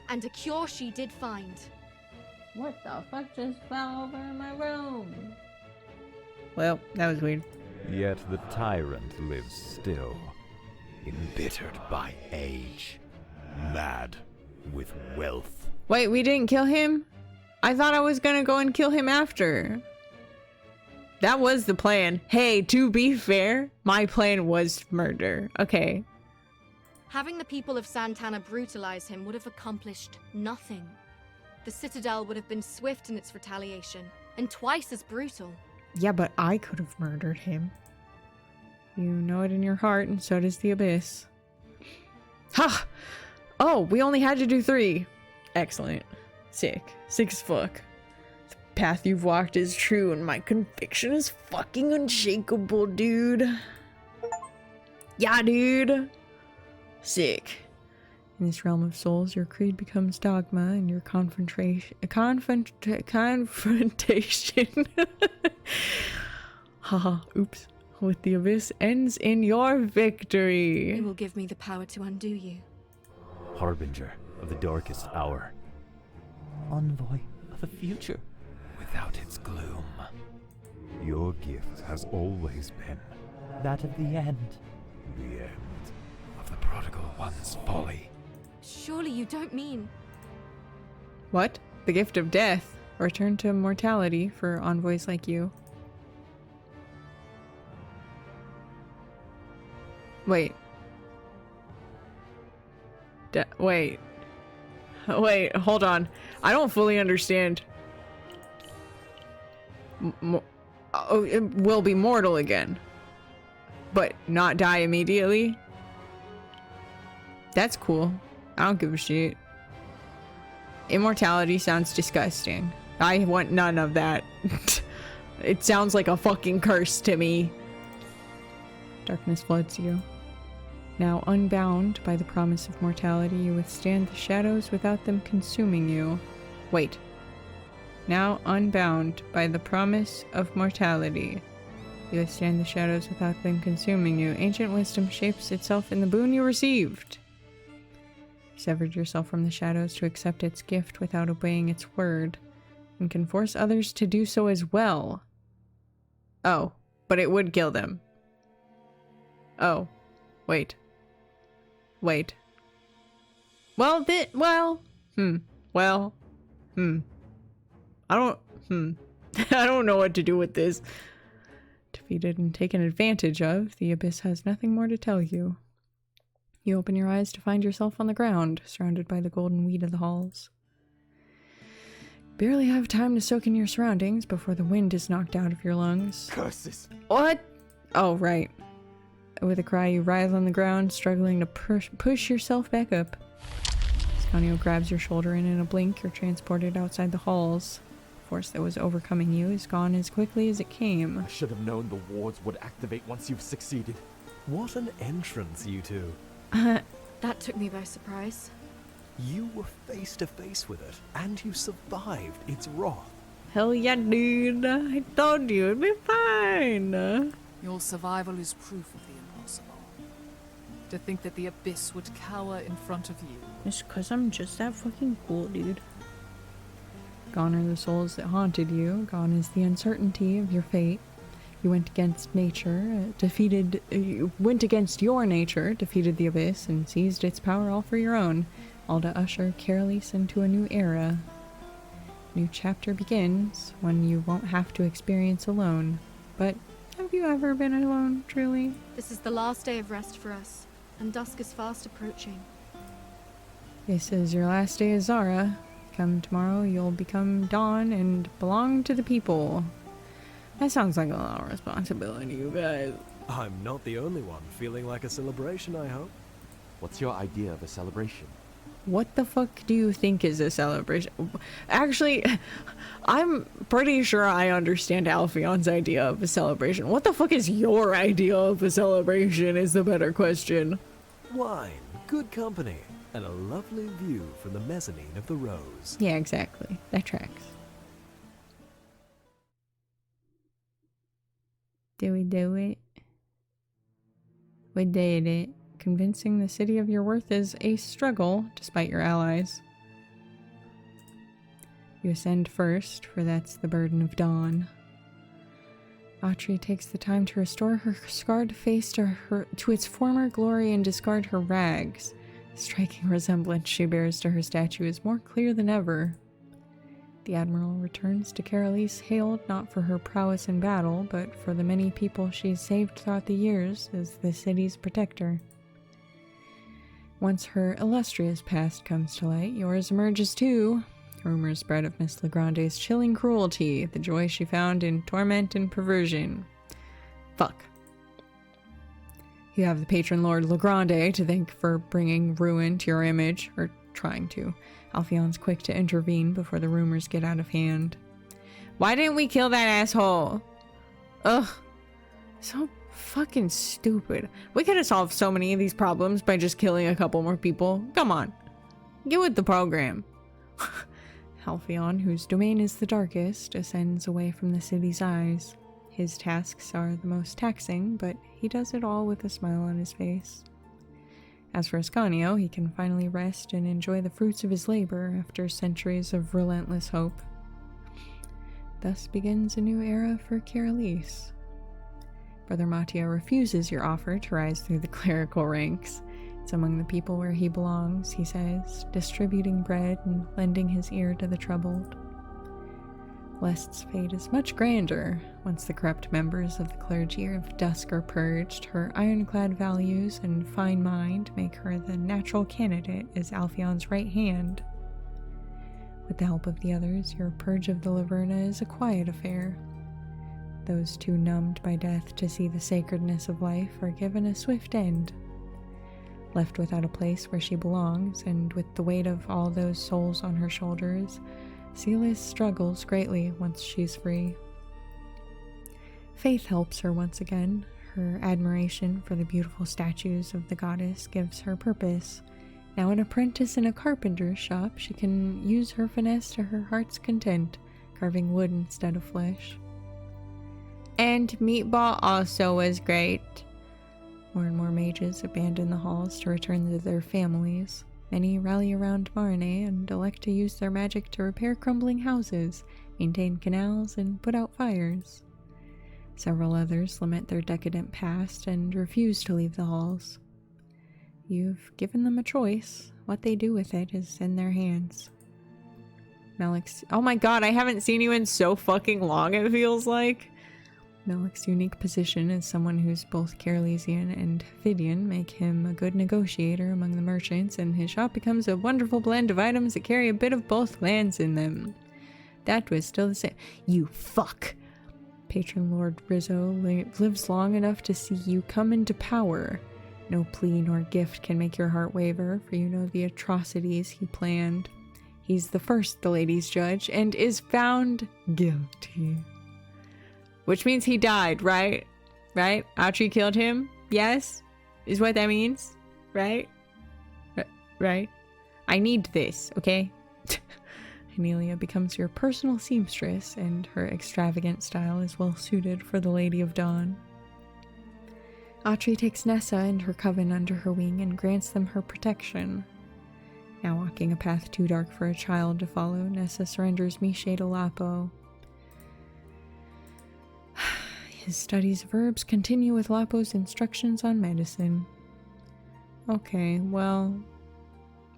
And a cure she did find. What the fuck just fell over in my room? Well, that was weird. Yet the tyrant lives still, embittered by age, mad with wealth. Wait, we didn't kill him? I thought I was gonna go and kill him after. That was the plan. Hey, to be fair, my plan was murder. Okay. Having the people of Santana brutalize him would have accomplished nothing. The Citadel would have been swift in its retaliation, and twice as brutal. Yeah, but I could have murdered him. You know it in your heart, and so does the Abyss. Ha! Oh, we only had to do 3. Excellent. Sick. Sick as fuck. The path you've walked is true, and my conviction is fucking unshakable, dude. Yeah, dude. Sick. In this realm of souls, your creed becomes dogma, and your confrontation haha, oops, with the Abyss ends in your victory. You will give me the power to undo you. Harbinger of the darkest hour. Envoy of a future without its gloom. Your gift has always been that of the end. The end of the prodigal one's folly. Surely you don't mean... What? The gift of death. Return to mortality for envoys like you. Wait. Wait, hold on. I don't fully understand. It will be mortal again. But not die immediately? That's cool. I don't give a shit. Immortality sounds disgusting. I want none of that. It sounds like a fucking curse to me. Darkness floods you. Now unbound by the promise of mortality, you withstand the shadows without them consuming you. Wait. Now unbound by the promise of mortality, you withstand the shadows without them consuming you. Ancient wisdom shapes itself in the boon you received. You severed yourself from the shadows to accept its gift without obeying its word, and can force others to do so as well. Oh, but it would kill them. Oh, wait. Wait. Well, I don't know what to do with this. Defeated and taken advantage of, the Abyss has nothing more to tell you. You open your eyes to find yourself on the ground, surrounded by the golden weed of the halls. Barely have time to soak in your surroundings before the wind is knocked out of your lungs. Curses! What? Oh, right. With a cry, you writhe on the ground, struggling to push yourself back up. Scanio grabs your shoulder, and in a blink, you're transported outside the halls. The force that was overcoming you is gone as quickly as it came. I should have known the wards would activate once you've succeeded. What an entrance, you two. That took me by surprise. You were face to face with it, and you survived its wrath. Hell yeah, dude. I told you it'd be fine. Your survival is proof of the impossible. To think that the Abyss would cower in front of you. It's cause I'm just that fucking cool, dude. Gone are the souls that haunted you. Gone is the uncertainty of your fate. You went against nature, you went against your nature, defeated the Abyss, and seized its power all for your own, all to usher Caroline into a new era. New chapter begins, one you won't have to experience alone. But have you ever been alone, truly? This is the last day of rest for us, and dusk is fast approaching. This is your last day as Zara. Come tomorrow, you'll become Dawn and belong to the people. That sounds like a lot of responsibility, you guys. I'm not the only one feeling like a celebration, I hope. What's your idea of a celebration? What the fuck do you think is a celebration? Actually, I'm pretty sure I understand Alfion's idea of a celebration. What the fuck is your idea of a celebration is the better question. Wine, good company, and a lovely view from the mezzanine of the Rose. Yeah, exactly. That tracks. Do we do it? We did it. Convincing the city of your worth is a struggle, despite your allies. You ascend first, for that's the burden of Dawn. Autry takes the time to restore her scarred face to its former glory and discard her rags. The striking resemblance she bears to her statue is more clear than ever. The Admiral returns to Caroline, hailed not for her prowess in battle, but for the many people she's saved throughout the years as the city's protector. Once her illustrious past comes to light, yours emerges too. Rumors spread of Miss Legrande's chilling cruelty, the joy she found in torment and perversion. Fuck. You have the patron Lord Legrande to thank for bringing ruin to your image, or trying to. Alfion's quick to intervene before the rumors get out of hand. Why didn't we kill that asshole? Ugh. So fucking stupid. We could have solved so many of these problems by just killing a couple more people. Come on. Get with the program. Alfion, whose domain is the darkest, ascends away from the city's eyes. His tasks are the most taxing, but he does it all with a smile on his face. As for Ascanio, he can finally rest and enjoy the fruits of his labor after centuries of relentless hope. Thus begins a new era for Caroline. Brother Mattia refuses your offer to rise through the clerical ranks. It's among the people where he belongs, he says, distributing bread and lending his ear to the troubled. Lest's fate is much grander. Once the corrupt members of the clergy of Dusk are purged, her ironclad values and fine mind make her the natural candidate as Alfion's right hand. With the help of the others, your purge of the Laverna is a quiet affair. Those too numbed by death to see the sacredness of life are given a swift end. Left without a place where she belongs, and with the weight of all those souls on her shoulders, Silas struggles greatly once she's free. Faith helps her once again. Her admiration for the beautiful statues of the goddess gives her purpose. Now an apprentice in a carpenter's shop, she can use her finesse to her heart's content, carving wood instead of flesh. And Meatball also was great. More and more mages abandon the halls to return to their families. Many rally around Marne and elect to use their magic to repair crumbling houses, maintain canals, and put out fires. Several others lament their decadent past and refuse to leave the halls. You've given them a choice. What they do with it is in their hands. Malik's— oh my god, I haven't seen you in so fucking long, it feels like. Malik's unique position as someone who's both Carolesian and Fidian make him a good negotiator among the merchants, and his shop becomes a wonderful blend of items that carry a bit of both lands in them. That was still the same— you fuck! Patron Lord Rizzo lives long enough to see you come into power. No plea nor gift can make your heart waver, for you know the atrocities he planned. He's the first, the ladies judge, and is found guilty. Which means he died, right? Right? Autry killed him? Yes? Is what that means? Right? Right? I need this, okay? Amelia becomes your personal seamstress, and her extravagant style is well suited for the Lady of Dawn. Autry takes Nessa and her coven under her wing and grants them her protection. Now walking a path too dark for a child to follow, Nessa surrenders Mishe to Lapo. His studies of herbs continue with Lapo's instructions on medicine. Okay, well,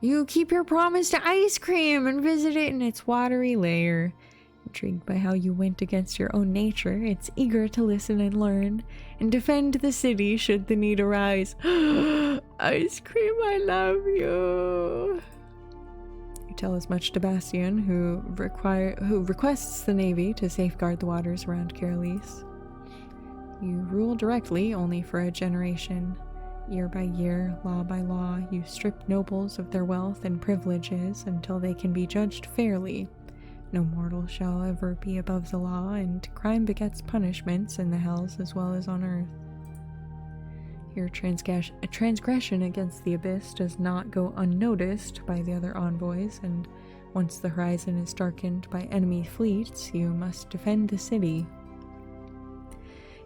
You keep your promise to ice cream and visit it in its watery lair. Intrigued by how you went against your own nature, it's eager to listen and learn, and defend the city should the need arise. Ice cream, I love you. You tell as much to Bastian, who requests the Navy to safeguard the waters around Kiralise. You rule directly only for a generation. Year by year, law by law, you strip nobles of their wealth and privileges until they can be judged fairly. No mortal shall ever be above the law, and crime begets punishments in the hells as well as on earth. Your transgression against the abyss does not go unnoticed by the other envoys, and once the horizon is darkened by enemy fleets, you must defend the city.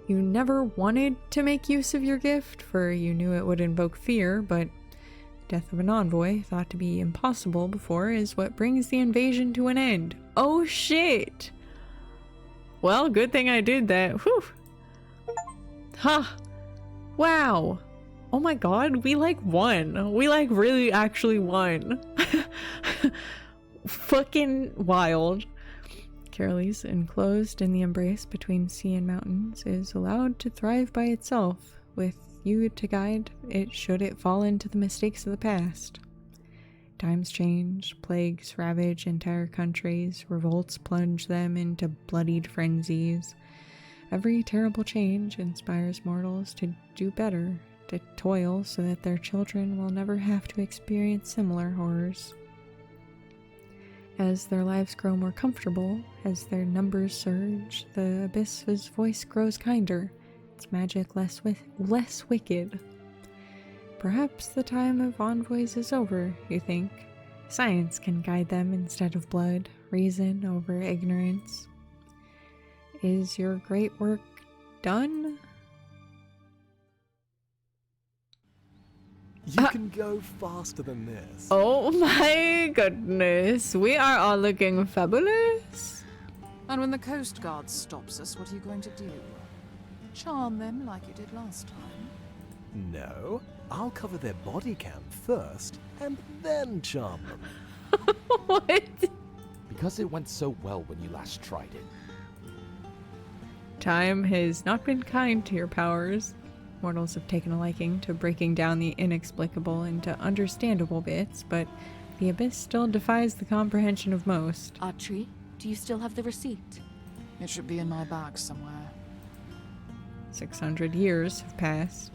You never wanted to make use of your gift, for you knew it would invoke fear, but death of an envoy, thought to be impossible before, is what brings the invasion to an end. Oh shit! Well, good thing I did that. Whew! Ha! Wow! Oh my god, we like won. We like really actually won. Fucking wild. Kiralise, enclosed in the embrace between sea and mountains, is allowed to thrive by itself, with you to guide it should it fall into the mistakes of the past. Times change, plagues ravage entire countries, revolts plunge them into bloodied frenzies. Every terrible change inspires mortals to do better, to toil so that their children will never have to experience similar horrors. As their lives grow more comfortable, as their numbers surge, the abyss's voice grows kinder, its magic less wicked. Perhaps the time of envoys is over, you think. Science can guide them instead of blood, reason over ignorance. Is your great work done? You can go faster than this. Oh my goodness, we are all looking fabulous. And when the Coast Guard stops us, what are you going to do? Charm them like you did last time? No, I'll cover their body cam first, and then charm them. What? Because it went so well when you last tried it. Time has not been kind to your powers. Mortals have taken a liking to breaking down the inexplicable into understandable bits, but the abyss still defies the comprehension of most. Archery, do you still have the receipt? It should be in my bag somewhere. 600 years have passed.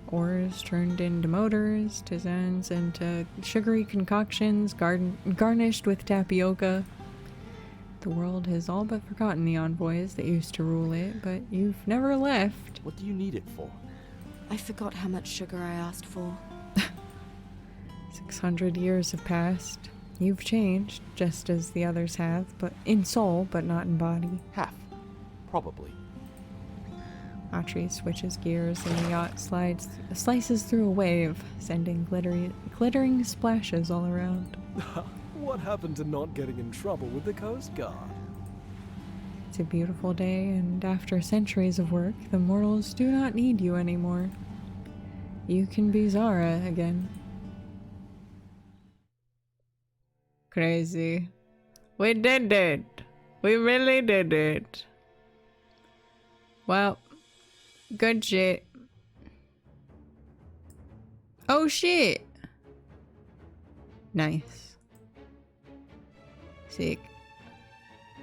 Ores turned into motors, tisanes into sugary concoctions garnished with tapioca. The world has all but forgotten the envoys that used to rule it, but you've never left. What do you need it for? I forgot how much sugar I asked for. 600 years have passed. You've changed, just as the others have, but in soul, but not in body. Half. Probably. Autry switches gears and the yacht slices through a wave, sending glittering splashes all around. What happened to not getting in trouble with the Coast Guard? It's a beautiful day, and after centuries of work, the mortals do not need you anymore. You can be Zara again. Crazy. We did it! We really did it! Well, good shit. Oh shit! Nice. Sick.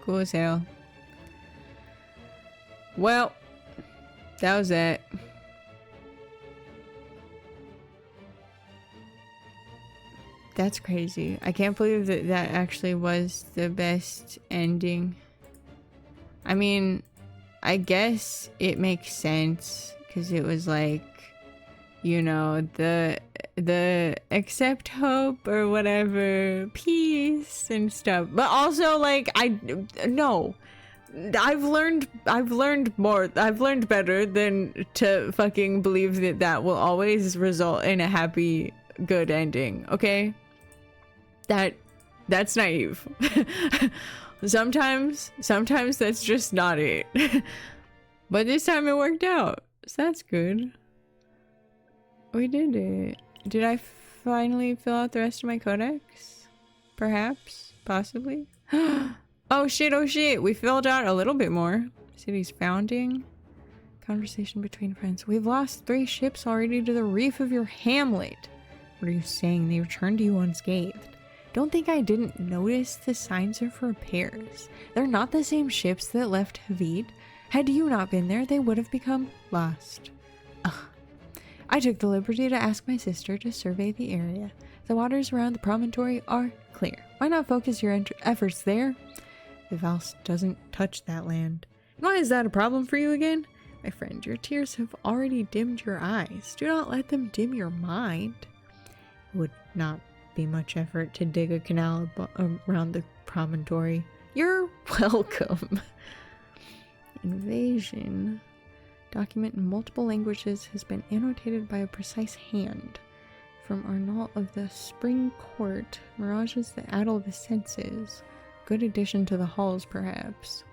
Cool as hell. Well, that was it. That's crazy. I can't believe that that actually was the best ending. I mean, I guess it makes sense because it was like, you know, the accept hope or whatever, peace and stuff. But also like no. I've learned more. I've learned better than to fucking believe that that will always result in a happy, good ending. Okay? That's naive. Sometimes that's just not it. But this time it worked out. So that's good. We did it. Did I finally fill out the rest of my codex? Perhaps? Possibly? Oh shit, we filled out a little bit more. City's founding. Conversation between friends. We've lost 3 ships already to the reef of your hamlet. What are you saying? They returned to you unscathed. Don't think I didn't notice the signs of repairs. They're not the same ships that left Havid. Had you not been there, they would have become lost. Ugh. I took the liberty to ask my sister to survey the area. The waters around the promontory are clear. Why not focus your efforts there? The Vals doesn't touch that land. Why is that a problem for you again? My friend, your tears have already dimmed your eyes. Do not let them dim your mind. It would not be much effort to dig a canal around the promontory. You're welcome. Invasion. Document in multiple languages has been annotated by a precise hand. From Arnault of the Spring Court, mirages that addle the senses. Good addition to the halls, perhaps.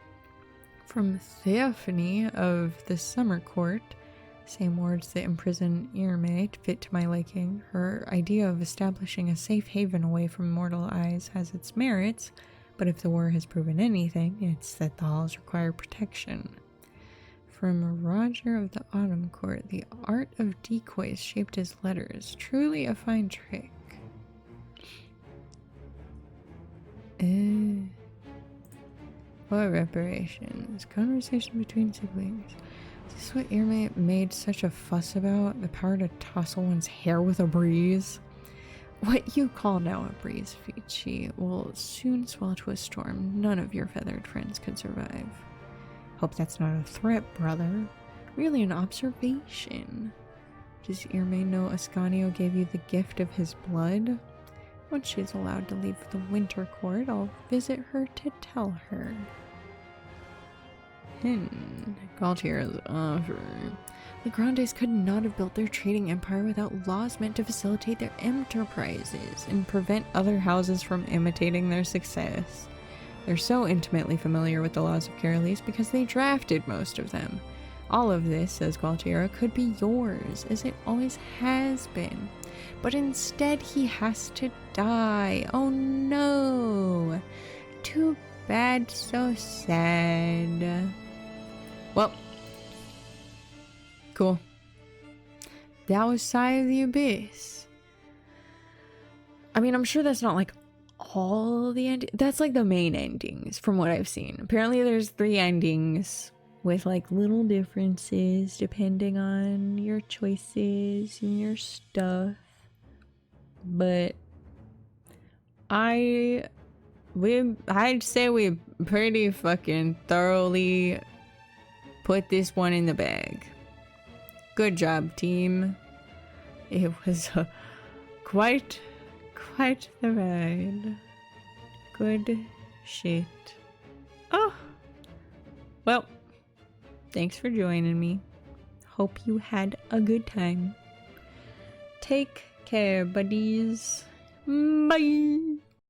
From Theophany of the Summer Court, same words that imprison Irme fit to my liking. Her idea of establishing a safe haven away from mortal eyes has its merits, but if the war has proven anything, it's that the halls require protection. From Roger of the Autumn Court, the art of decoys shaped as letters. Truly a fine trick. What reparations? Conversation between siblings. Is this what Irme made such a fuss about? The power to tousle one's hair with a breeze? What you call now a breeze, Fichi, will soon swell to a storm. None of your feathered friends could survive. Hope that's not a threat, brother. Really an observation. Does Irme know Ascanio gave you the gift of his blood? Once she's allowed to leave the Winter Court, I'll visit her to tell her. Galtier's offer. The Grandes could not have built their trading empire without laws meant to facilitate their enterprises and prevent other houses from imitating their success. They're so intimately familiar with the laws of Carolis because they drafted most of them. All of this, says Gualtiero, could be yours, as it always has been. But instead he has to die. Oh no! Too bad, so sad. Well, cool. That was Sigh of the Abyss. I mean, I'm sure that's not like all the endings. That's like the main endings from what I've seen. Apparently there's 3 endings with like little differences depending on your choices and your stuff. But I'd say we pretty fucking thoroughly put this one in the bag. Good job, team. It was quite the ride. Good shit. Oh, well, thanks for joining me. Hope you had a good time. Take care, buddies. Bye.